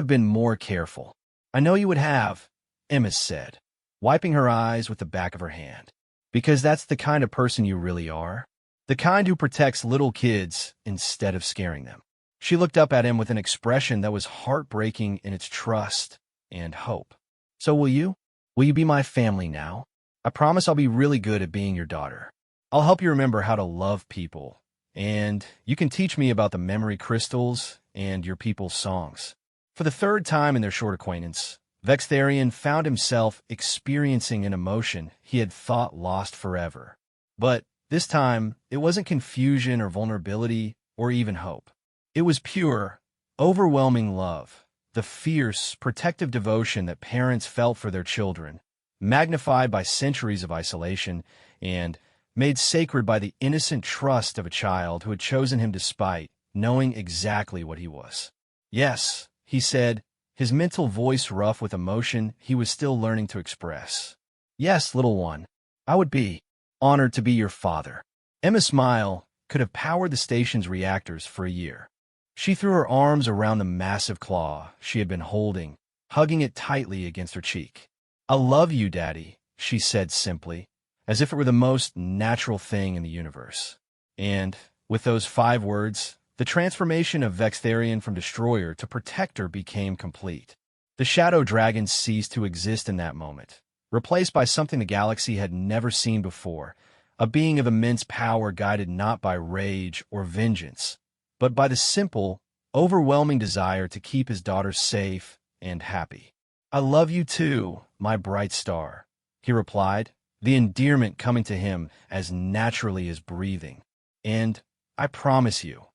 been more careful. I know you would have, Emma said, wiping her eyes with the back of her hand. Because that's the kind of person you really are. The kind who protects little kids instead of scaring them. She looked up at him with an expression that was heartbreaking in its trust and hope. So will you? Will you be my family now? I promise I'll be really good at being your daughter. I'll help you remember how to love people, and you can teach me about the memory crystals and your people's songs. For the third time in their short acquaintance, Vextharian found himself experiencing an emotion he had thought lost forever. But this time, it wasn't confusion or vulnerability or even hope. It was pure, overwhelming love, the fierce, protective devotion that parents felt for their children, magnified by centuries of isolation and made sacred by the innocent trust of a child who had chosen him despite knowing exactly what he was. Yes, he said, his mental voice rough with emotion he was still learning to express. Yes, little one, I would be honored to be your father. Emma's smile could have powered the station's reactors for a year. She threw her arms around the massive claw she had been holding, hugging it tightly against her cheek. I love you, Daddy, she said simply, as if it were the most natural thing in the universe. And, with those 5 words, the transformation of Vextharian from destroyer to protector became complete. The shadow dragon ceased to exist in that moment, replaced by something the galaxy had never seen before, a being of immense power guided not by rage or vengeance, but by the simple, overwhelming desire to keep his daughter safe and happy. "I love you too, my bright star," he replied, the endearment coming to him as naturally as breathing. "And I promise you,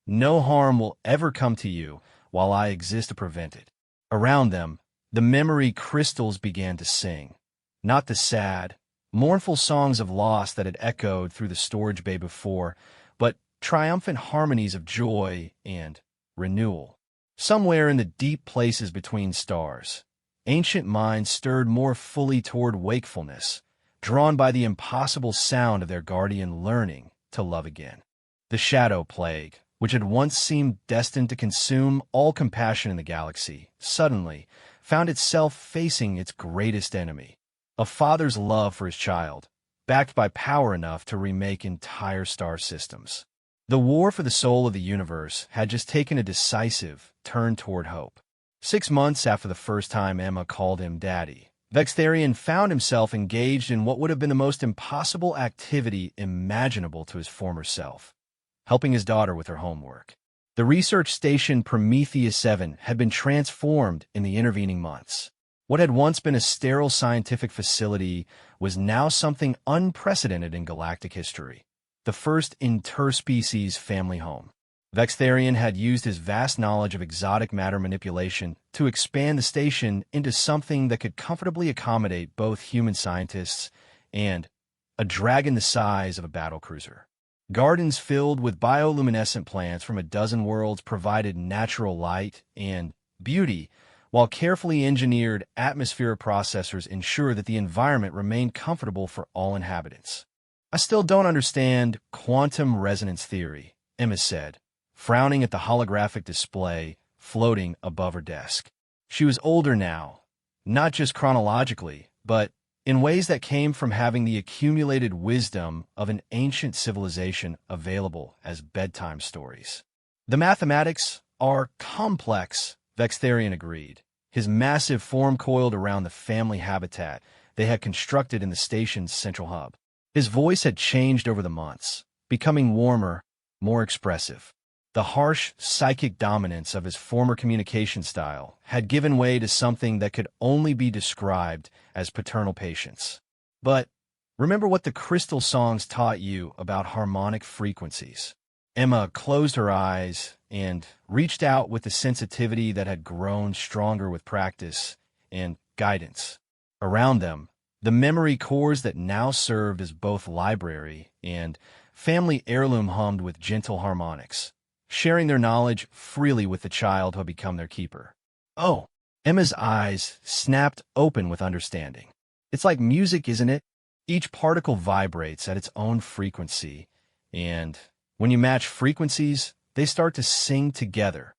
no harm will ever come to you while I exist to prevent it." Around them, the memory crystals began to sing, not the sad, mournful songs of loss that had echoed through the storage bay before, but triumphant harmonies of joy and renewal. Somewhere in the deep places between stars, ancient minds stirred more fully toward wakefulness, drawn by the impossible sound of their guardian learning to love again. The shadow plague, which had once seemed destined to consume all compassion in the galaxy, suddenly found itself facing its greatest enemy, a father's love for his child, backed by power enough to remake entire star systems. The war for the soul of the universe had just taken a decisive turn toward hope. 6 months after the first time Emma called him Daddy, Vextharian found himself engaged in what would have been the most impossible activity imaginable to his former self: helping his daughter with her homework. The research station Prometheus 7 had been transformed in the intervening months. What had once been a sterile scientific facility was now something unprecedented in galactic history: the first interspecies family home. Vextharian had used his vast knowledge of exotic matter manipulation to expand the station into something that could comfortably accommodate both human scientists and a dragon the size of a battlecruiser. Gardens filled with bioluminescent plants from a dozen worlds provided natural light and beauty, while carefully engineered atmospheric processors ensured that the environment remained comfortable for all inhabitants. "I still don't understand quantum resonance theory," Emma said, frowning at the holographic display floating above her desk. She was older now, not just chronologically, but in ways that came from having the accumulated wisdom of an ancient civilization available as bedtime stories. "The mathematics are complex," Vextharian agreed, his massive form coiled around the family habitat they had constructed in the station's central hub. His voice had changed over the months, becoming warmer, more expressive. The harsh, psychic dominance of his former communication style had given way to something that could only be described as paternal patience. "But remember what the crystal songs taught you about harmonic frequencies." Emma closed her eyes and reached out with the sensitivity that had grown stronger with practice and guidance. Around them, the memory cores that now served as both library and family heirloom hummed with gentle harmonics, sharing their knowledge freely with the child who had become their keeper. "Oh," Emma's eyes snapped open with understanding. "It's like music, isn't it? Each particle vibrates at its own frequency, and when you match frequencies, they start to sing together."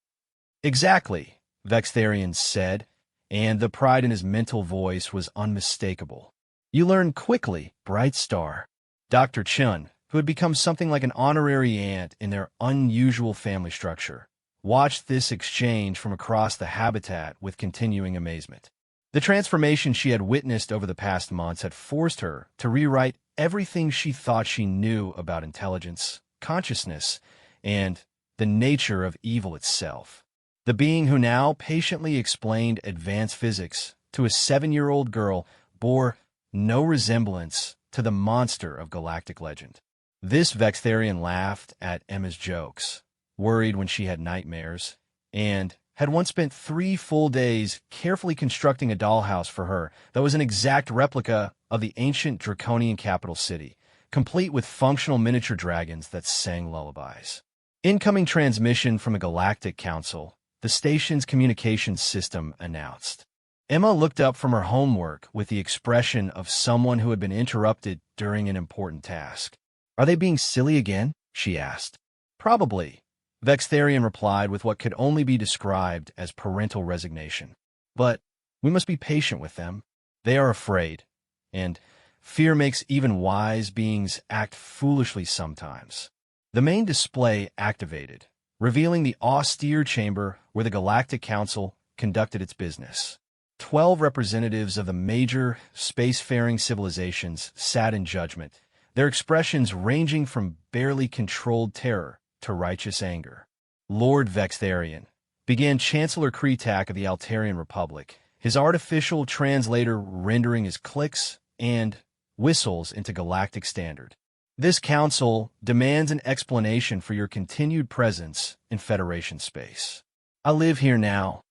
"Exactly," Vextharian said, and the pride in his mental voice was unmistakable. "You learn quickly, bright star." Dr. Chun, who had become something like an honorary aunt in their unusual family structure, watched this exchange from across the habitat with continuing amazement. The transformation she had witnessed over the past months had forced her to rewrite everything she thought she knew about intelligence, consciousness, and the nature of evil itself. The being who now patiently explained advanced physics to a 7-year-old girl bore no resemblance to the monster of galactic legend. This Vextharian laughed at Emma's jokes, worried when she had nightmares, and had once spent 3 full days carefully constructing a dollhouse for her that was an exact replica of the ancient draconian capital city, complete with functional miniature dragons that sang lullabies. "Incoming transmission from a galactic council," the station's communications system announced. Emma looked up from her homework with the expression of someone who had been interrupted during an important task. "Are they being silly again?" she asked. "Probably," Vextharian replied with what could only be described as parental resignation. "But we must be patient with them. They are afraid, and fear makes even wise beings act foolishly sometimes." The main display activated, revealing the austere chamber where the Galactic Council conducted its business. 12 representatives of the major spacefaring civilizations sat in judgment, their expressions ranging from barely controlled terror to righteous anger. Lord Vextharian began Chancellor Kretak of the Altarian Republic, his artificial translator rendering his clicks and whistles into galactic standard. This council demands an explanation for your continued presence in Federation space. I live here now,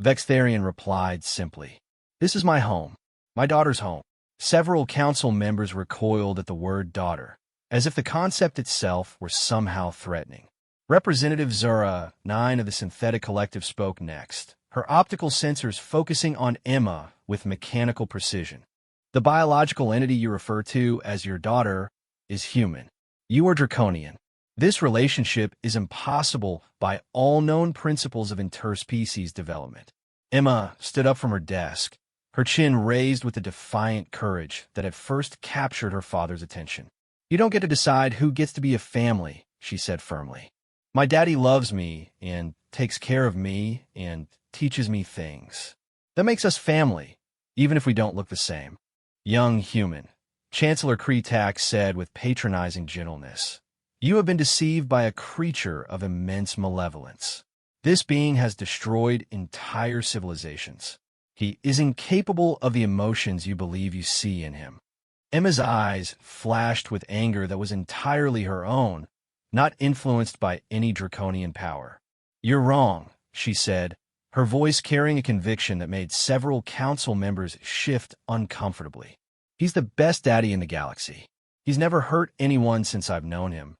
Vextharian replied simply. This is my home, my daughter's home. Several council members recoiled at the word daughter, as if the concept itself were somehow threatening. Representative Zura, 9 of the Synthetic Collective, spoke next, her optical sensors focusing on Emma with mechanical precision. The biological entity you refer to as your daughter is human. You are draconian. This relationship is impossible by all known principles of interspecies development. Emma stood up from her desk, her chin raised with the defiant courage that had first captured her father's attention. You don't get to decide who gets to be a family, she said firmly. My daddy loves me and takes care of me and teaches me things. That makes us family, even if we don't look the same. Young human, Chancellor Kretak said with patronizing gentleness. You have been deceived by a creature of immense malevolence. This being has destroyed entire civilizations. He is incapable of the emotions you believe you see in him. Emma's eyes flashed with anger that was entirely her own, not influenced by any draconian power. You're wrong, she said, her voice carrying a conviction that made several council members shift uncomfortably. He's the best daddy in the galaxy. He's never hurt anyone since I've known him,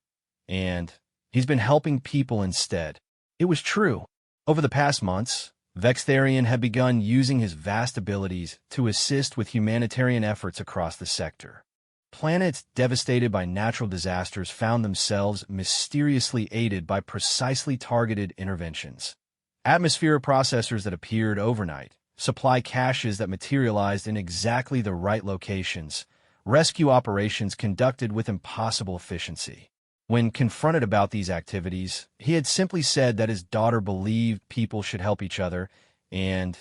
and he's been helping people instead. It was true. Over the past months, Vextharian had begun using his vast abilities to assist with humanitarian efforts across the sector. Planets devastated by natural disasters found themselves mysteriously aided by precisely targeted interventions. Atmosphere processors that appeared overnight, supply caches that materialized in exactly the right locations, rescue operations conducted with impossible efficiency. When confronted about these activities, he had simply said that his daughter believed people should help each other, and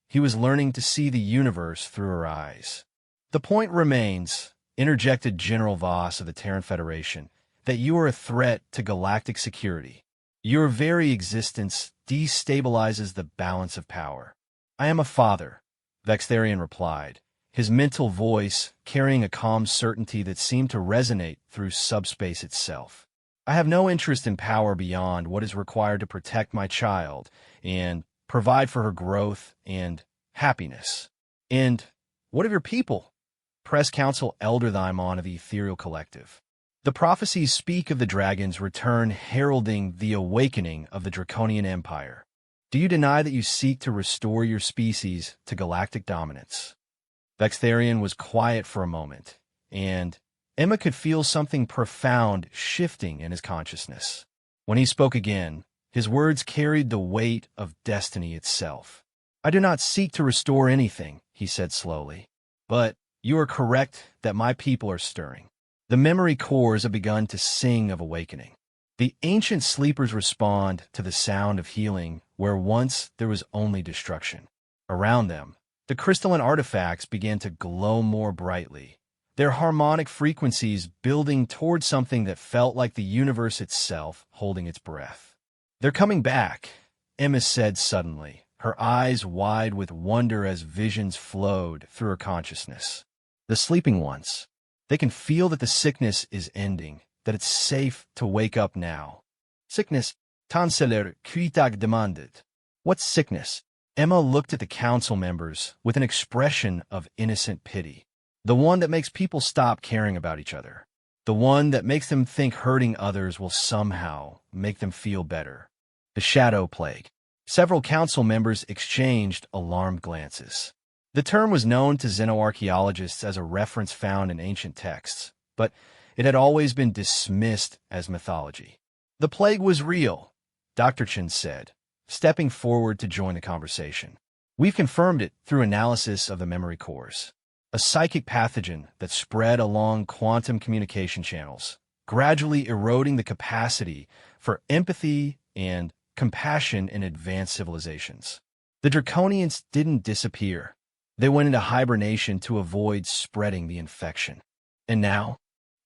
he was learning to see the universe through her eyes. The point remains, interjected General Voss of the Terran Federation, that you are a threat to galactic security. Your very existence destabilizes the balance of power. I am a father, Vextharian replied, his mental voice carrying a calm certainty that seemed to resonate through subspace itself. I have no interest in power beyond what is required to protect my child and provide for her growth and happiness. And what of your people? Press Council Elder Thaimon of the Ethereal Collective. The prophecies speak of the dragon's return heralding the awakening of the Draconian Empire. Do you deny that you seek to restore your species to galactic dominance? Vextharian was quiet for a moment, and Emma could feel something profound shifting in his consciousness. When he spoke again, his words carried the weight of destiny itself. I do not seek to restore anything, he said slowly, but you are correct that my people are stirring. The memory cores have begun to sing of awakening. The ancient sleepers respond to the sound of healing where once there was only destruction. Around them, the crystalline artifacts began to glow more brightly, their harmonic frequencies building toward something that felt like the universe itself holding its breath. They're coming back, Emma said suddenly, her eyes wide with wonder as visions flowed through her consciousness. The sleeping ones. They can feel that the sickness is ending, that it's safe to wake up now. Sickness, Chancellor Kretak demanded. What sickness? Emma looked at the council members with an expression of innocent pity. The one that makes people stop caring about each other. The one that makes them think hurting others will somehow make them feel better. The shadow plague. Several council members exchanged alarmed glances. The term was known to xenoarchaeologists as a reference found in ancient texts, but it had always been dismissed as mythology. The plague was real, Dr. Chen said, stepping forward to join the conversation. We've confirmed it through analysis of the memory cores. A psychic pathogen that spread along quantum communication channels, gradually eroding the capacity for empathy and compassion in advanced civilizations. The Draconians didn't disappear. They went into hibernation to avoid spreading the infection. And now?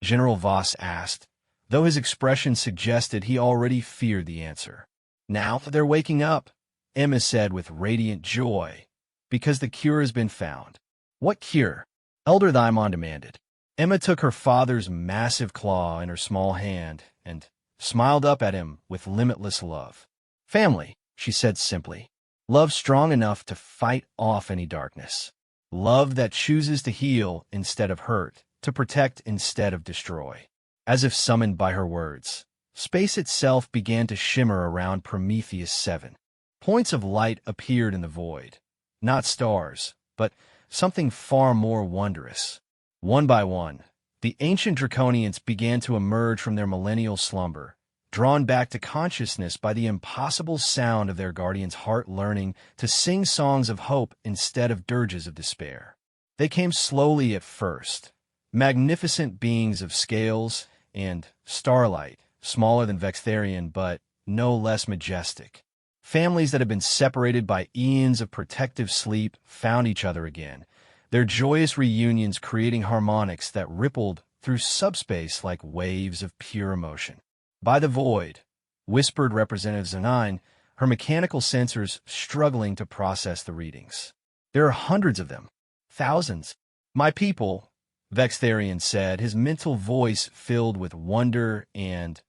General Voss asked, though his expression suggested he already feared the answer. Now they're waking up, Emma said with radiant joy. Because the cure has been found. What cure? Elder Thaimon demanded. Emma took her father's massive claw in her small hand and smiled up at him with limitless love. Family, she said simply. Love strong enough to fight off any darkness. Love that chooses to heal instead of hurt, to protect instead of destroy. As if summoned by her words, space itself began to shimmer around Prometheus 7. Points of light appeared in the void. Not stars, but something far more wondrous. One by one, the ancient Draconians began to emerge from their millennial slumber, drawn back to consciousness by the impossible sound of their guardian's heart learning to sing songs of hope instead of dirges of despair. They came slowly at first, magnificent beings of scales and starlight, smaller than Vextharian but no less majestic. Families that had been separated by eons of protective sleep found each other again, their joyous reunions creating harmonics that rippled through subspace like waves of pure emotion. By the void, whispered Representative Zanine, her mechanical sensors struggling to process the readings. There are hundreds of them. Thousands. My people, Vextharian said, his mental voice filled with wonder and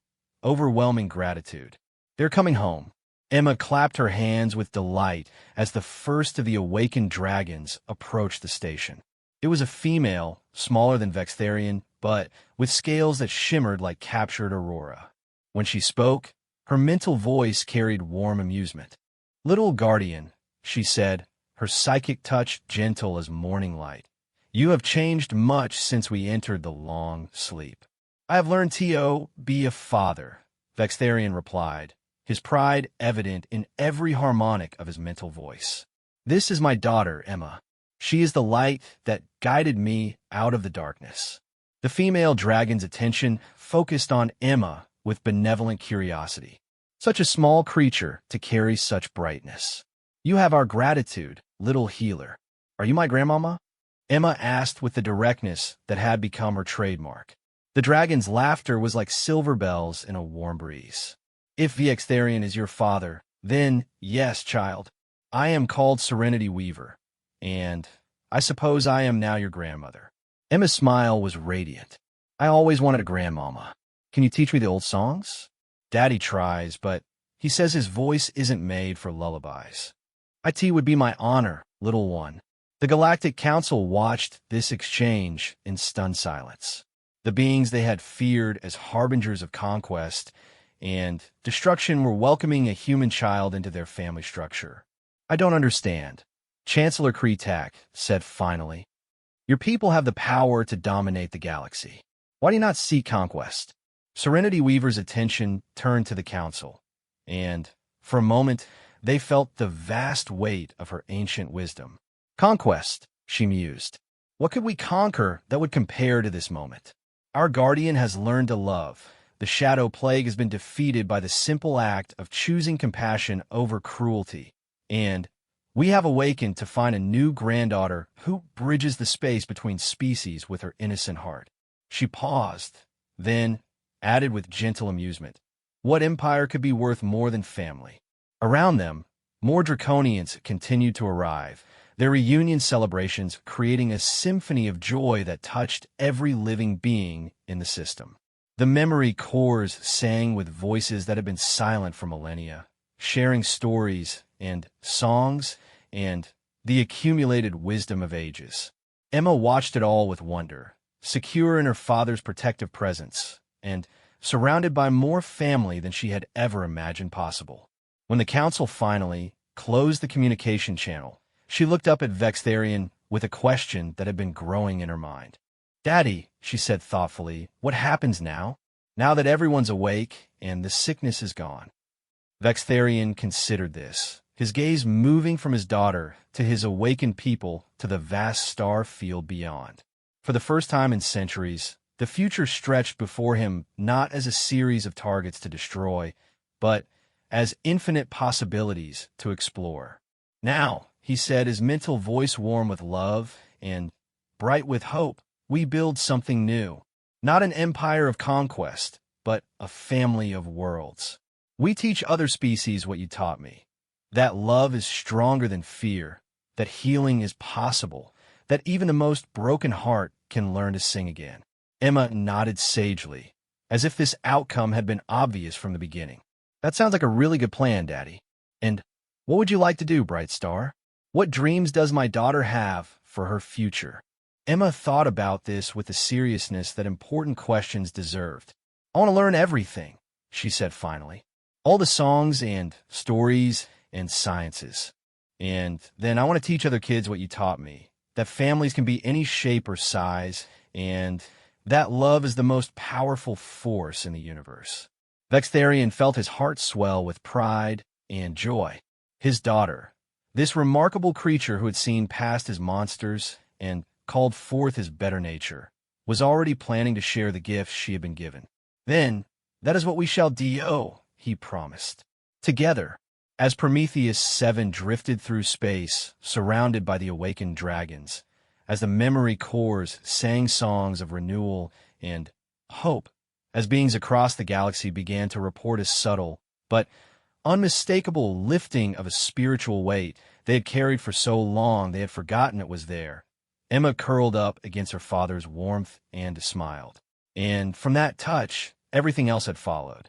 overwhelming gratitude. They're coming home. Emma clapped her hands with delight as the first of the awakened dragons approached the station. It was a female, smaller than Vextharian, but with scales that shimmered like captured aurora. When she spoke, her mental voice carried warm amusement. Little guardian, she said, her psychic touch gentle as morning light. You have changed much since we entered the long sleep. I have learned to be a father, Vextharian replied, his pride evident in every harmonic of his mental voice. This is my daughter, Emma. She is the light that guided me out of the darkness. The female dragon's attention focused on Emma with benevolent curiosity. Such a small creature to carry such brightness. You have our gratitude, little healer. Are you my grandmama? Emma asked with the directness that had become her trademark. The dragon's laughter was like silver bells in a warm breeze. If Vextharian is your father, then, yes, child, I am called Serenity Weaver, and I suppose I am now your grandmother. Emma's smile was radiant. I always wanted a grandmama. Can you teach me the old songs? Daddy tries, but he says his voice isn't made for lullabies. IT would be my honor, little one. The Galactic Council watched this exchange in stunned silence. The beings they had feared as harbingers of conquest and destruction were welcoming a human child into their family structure. I don't understand, Chancellor Kretak said finally. Your people have the power to dominate the galaxy. Why do you not seek conquest? Serenity Weaver's attention turned to the council, and, for a moment, they felt the vast weight of her ancient wisdom. Conquest, she mused. What could we conquer that would compare to this moment? Our guardian has learned to love. The shadow plague has been defeated by the simple act of choosing compassion over cruelty, and we have awakened to find a new granddaughter who bridges the space between species with her innocent heart. She paused, then added with gentle amusement, what empire could be worth more than family? Around them, more Draconians continued to arrive, their reunion celebrations creating a symphony of joy that touched every living being in the system. The memory cores sang with voices that had been silent for millennia, sharing stories and songs and the accumulated wisdom of ages. Emma watched it all with wonder, secure in her father's protective presence, and surrounded by more family than she had ever imagined possible. When the council finally closed the communication channel, she looked up at Vextharian with a question that had been growing in her mind. Daddy, she said thoughtfully, what happens now? Now that everyone's awake and the sickness is gone. Vextharian considered this, his gaze moving from his daughter to his awakened people to the vast star field beyond. For the first time in centuries, the future stretched before him not as a series of targets to destroy, but as infinite possibilities to explore. Now, he said, his mental voice warm with love and bright with hope, we build something new. Not an empire of conquest, but a family of worlds. We teach other species what you taught me. That love is stronger than fear, that healing is possible, that even the most broken heart can learn to sing again. Emma nodded sagely, as if this outcome had been obvious from the beginning. That sounds like a really good plan, Daddy. And what would you like to do, Bright Star? What dreams does my daughter have for her future? Emma thought about this with the seriousness that important questions deserved. I want to learn everything, she said finally. All the songs and stories and sciences. And then I want to teach other kids what you taught me, that families can be any shape or size, and that love is the most powerful force in the universe. Vextharian felt his heart swell with pride and joy. His daughter, this remarkable creature who had seen past his monsters and called forth his better nature, was already planning to share the gifts she had been given. Then, that is what we shall do, he promised. Together, as Prometheus 7 drifted through space, surrounded by the awakened dragons, as the memory cores sang songs of renewal and hope, as beings across the galaxy began to report a subtle but unmistakable lifting of a spiritual weight they had carried for so long they had forgotten it was there, Emma curled up against her father's warmth and smiled. And from that touch, everything else had followed.